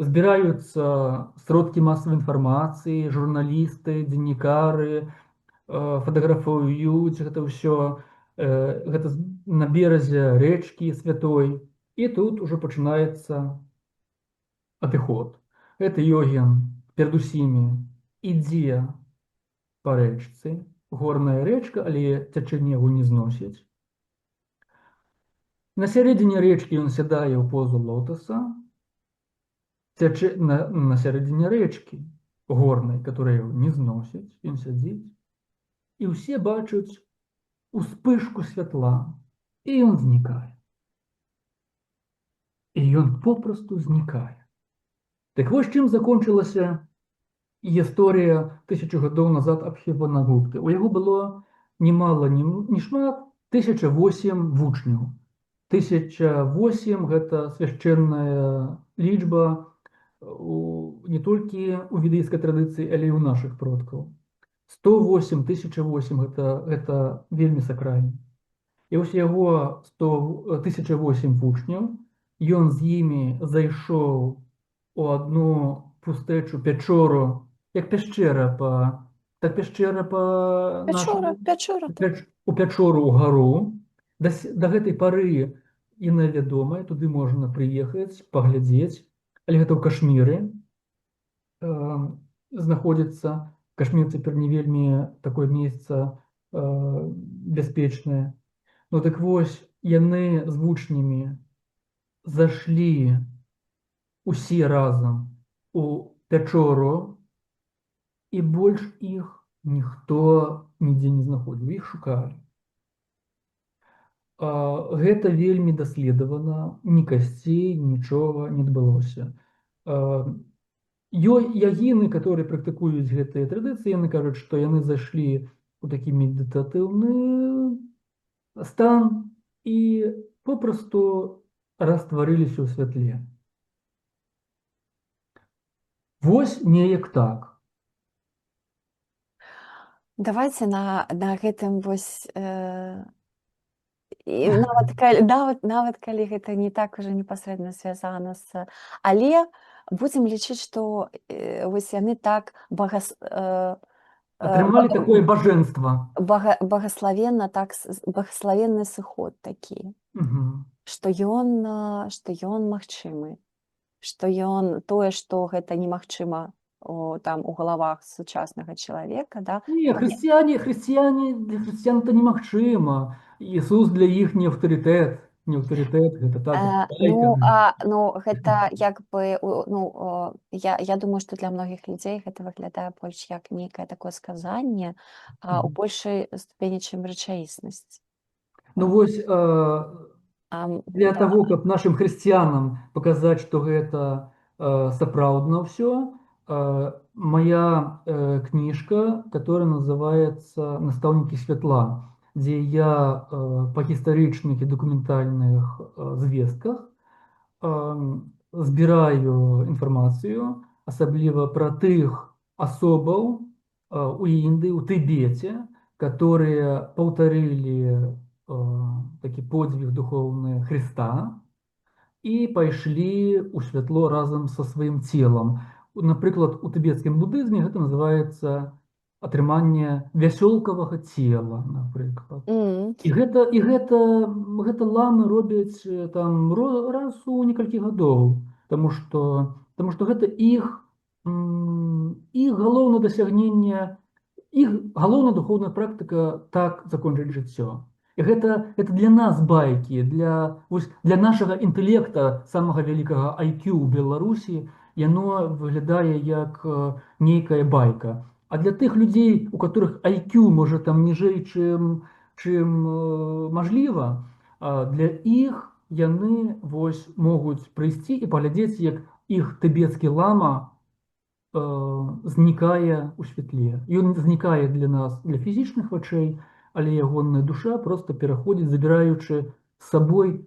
збіраюцца сродкі масавай інфармацыі, журналісты, дзеннікары, фатаграфуюць гэта ўсё, гэта на беразе рэчкі святой, і тут ужо пачынаецца адыход. Гэты йогін перад усімі ідзе па рэчцы, горная рэчка, але цячэнне яго не зносіць. На сярэдзіне рэчкі ён сядае ў позу лотаса, на сярэдзіне рэчкі горнай, которая яго не зносіць, ён сядзіць, і ўсе бачаць успышку святла, і ён знікае. І ён попросту знікае. Так вось чым закончылася гісторыя 1000 гадоў назад Абхіванагупты. У яго было немало, не шмат, 1008 вучняў. 1008 гэта свяшчэнная лічба не толькі ў ведыйскай традыцыі, але і ў нашых продкаў. 108, 1008 гэта вельмі сакральна. І вось яго 1008 вучняў, ён з імі зайшоў у одну пустэчу пячору, як пяшчэра па Пячора, пячора. у пячору ў гару. Да гэтай пары яна вядомая, туды можна прыехаць, паглядзець, але гэта ў Кашміры знаходзіцца. Кашмір цяпер не вельмі такое месца бяспечнае. Ну так вось, яны з вучнямі зашлі усе разам у пячору, і больш іх ніхто нідзе не знаходзіў, іх шукалі. Гэта вельмі даследавана, ні касцей, нічога не адбылося. Ягіны, которые практыкуюць гэтыя традыцыі, яны кажуць, што яны зайшлі у такі медытатыўны стан і попросту растварыліся ў святле. Вось неяк так. Давайте на гэтым вось нават калі гэта не так уже непасрэдна звязана з, але будзем лічыць, што вось яны так Атрымалі такое бажэнства. Багаславенны сыход такі, што ён магчымы, што ён тое, што гэта немагчыма там у галавах сучаснага чалавека, да? Не, хрысціяне, для хрысціян это немагчыма. Ісус для іх не аўтарытэт, гэта так. Гэта як бы, я думаю, што для многіх людзей гэта выглядае больш як нейкае такое сказанне у большай ступені, чым рэчаіснасць. Ну вось, для таго, каб нашым хрысціянам паказаць, што гэта сапраўдна ўсё, моя кніжка, которая называется «Наставники святла», дзе я па гістарычных і дакументальных звестках збіраю інфармацыю, асабліва пра тых асобаў у Індыі, у Тыбеце, которые паўтарылі такі подзвіг духоўны Хрыста і пайшлі ў святло разам са сваім целам. Напрыклад, у тыбецкім будызме гэта называецца атрыманне вясёлкавага цела, напрыклад. І гэта ламы робяць там раз у некалькі гадоў, таму што гэта іх галоўнае дасягненне, іх галоўная духоўная практыка так закончыць жыццё. І гэта для нас байкі, для нашага інтэлекта, самага вялікага IQ ў Беларусі, яно выглядае як нейкая байка. А для тых людзей, у которых IQ можа там ніжэй, чым мажліва, для іх яны вось могуць прыйсці і паглядзець, як іх тыбецкі лама знікае ў святле. Ён знікае для нас для фізічных вачэй, але ягоная душа просто пераходзіць, забіраючы з сабой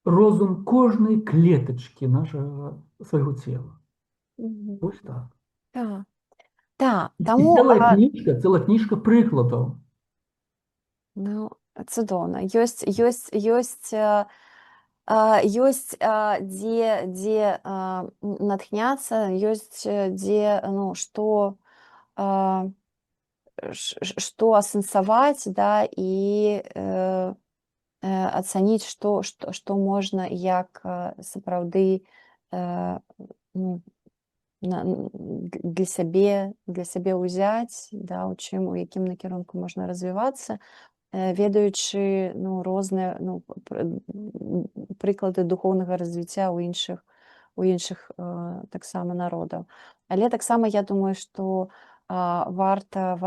розум кожнай клетачкі нашага свайго цела. Мгм. Вось так. Так. Так, І таму, ціла кніжка прыкладаў. ну, цудоўна. Ёсць, дзе натхняцца, ёсць, дзе, ну, а, што асэнсаваць, да, і ацаніць, што можна і як сапраўды ну, для сябе ўзяць, да, у якім накірунку можна развівацца, ведаючы, ну, розныя, ну, прыклады духоўнага развіцця у іншых таксама народаў. Але таксама я думаю, што варта,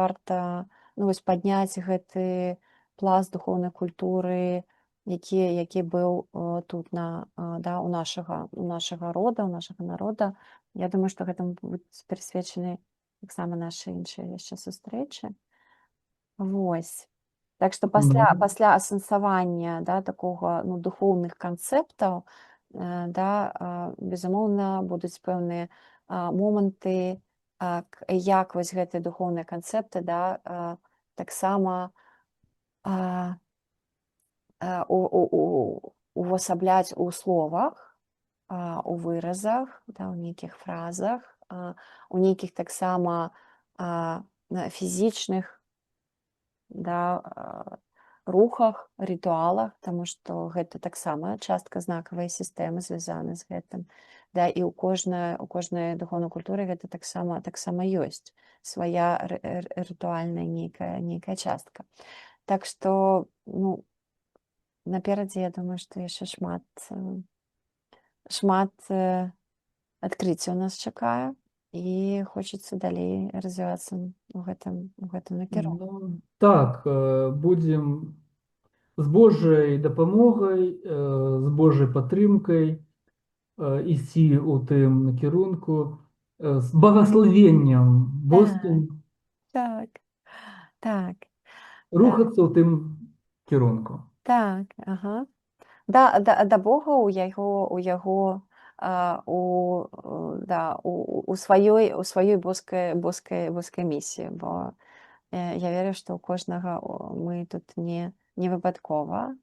ну, вось падняць гэты пласт духоўнай культуры, які быў тут да, у нашага рода, у нашага народа. Я думаю, што гэтаму будуць прысвечаны таксама нашы іншыя яшчэ сустрэчы. Вось. Так што Ну, пасля асэнсавання, да, такога, ну, духоўных канцэптаў, да, безумоўна, будуць пэўныя моманты, як вось гэтыя духоўныя канцэпты, да, таксама увасабляць у словах, у выразах, да, у нейкіх фразах, у нейкіх таксама фізічных, да, рухах, рытуалах, таму што гэта таксама частка знакавай сістэмы звязана з гэтым. Да, і у кожнай духоўнай культуры гэта таксама ёсць свая рытуальная нейкая частка. Так што, ну, наперадзе, я думаю, што яшчэ шмат адкрыццяў нас чакае, і хочацца далей развівацца у гэтым накірунку. ну, так, будзем з Божай дапамогай, з Божай падтрымкай ісці ў тым накірунку, з благаславеннем Так, боскім так, так, так, рухацца ў тым кірунку. так, ага. Да Бога, у яго да, у сваёй боскай місіі, бо я веру, што ў кожнага мы тут не выпадкова,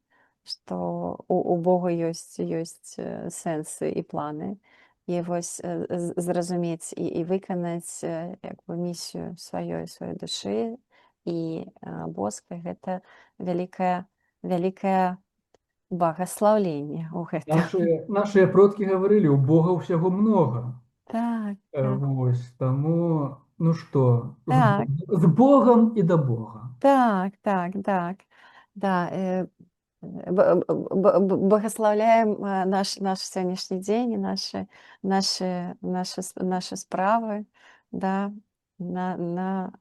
што у Бога ёсць сэнсы і планы. І вось зразумець і выканаць як бы місію сваёй душы і боскай, гэта вялікае багаслаўленне ў гэтым. Нашыя продкі гаварылі, у Бога ўсяго многа. Так, так, Вось, таму, ну што, так, з Богам і да Бога. так, так, так. Да, благаслаўляем наш сённяшні дзень і нашы справы, да, на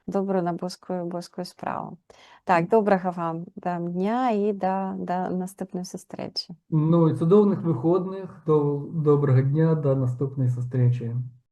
добрую, на боскую справу. Так, добрага вам дня і да наступнай сустрэчы. Ну і цудоўных выходных, добрага дня, да наступнай сустрэчы.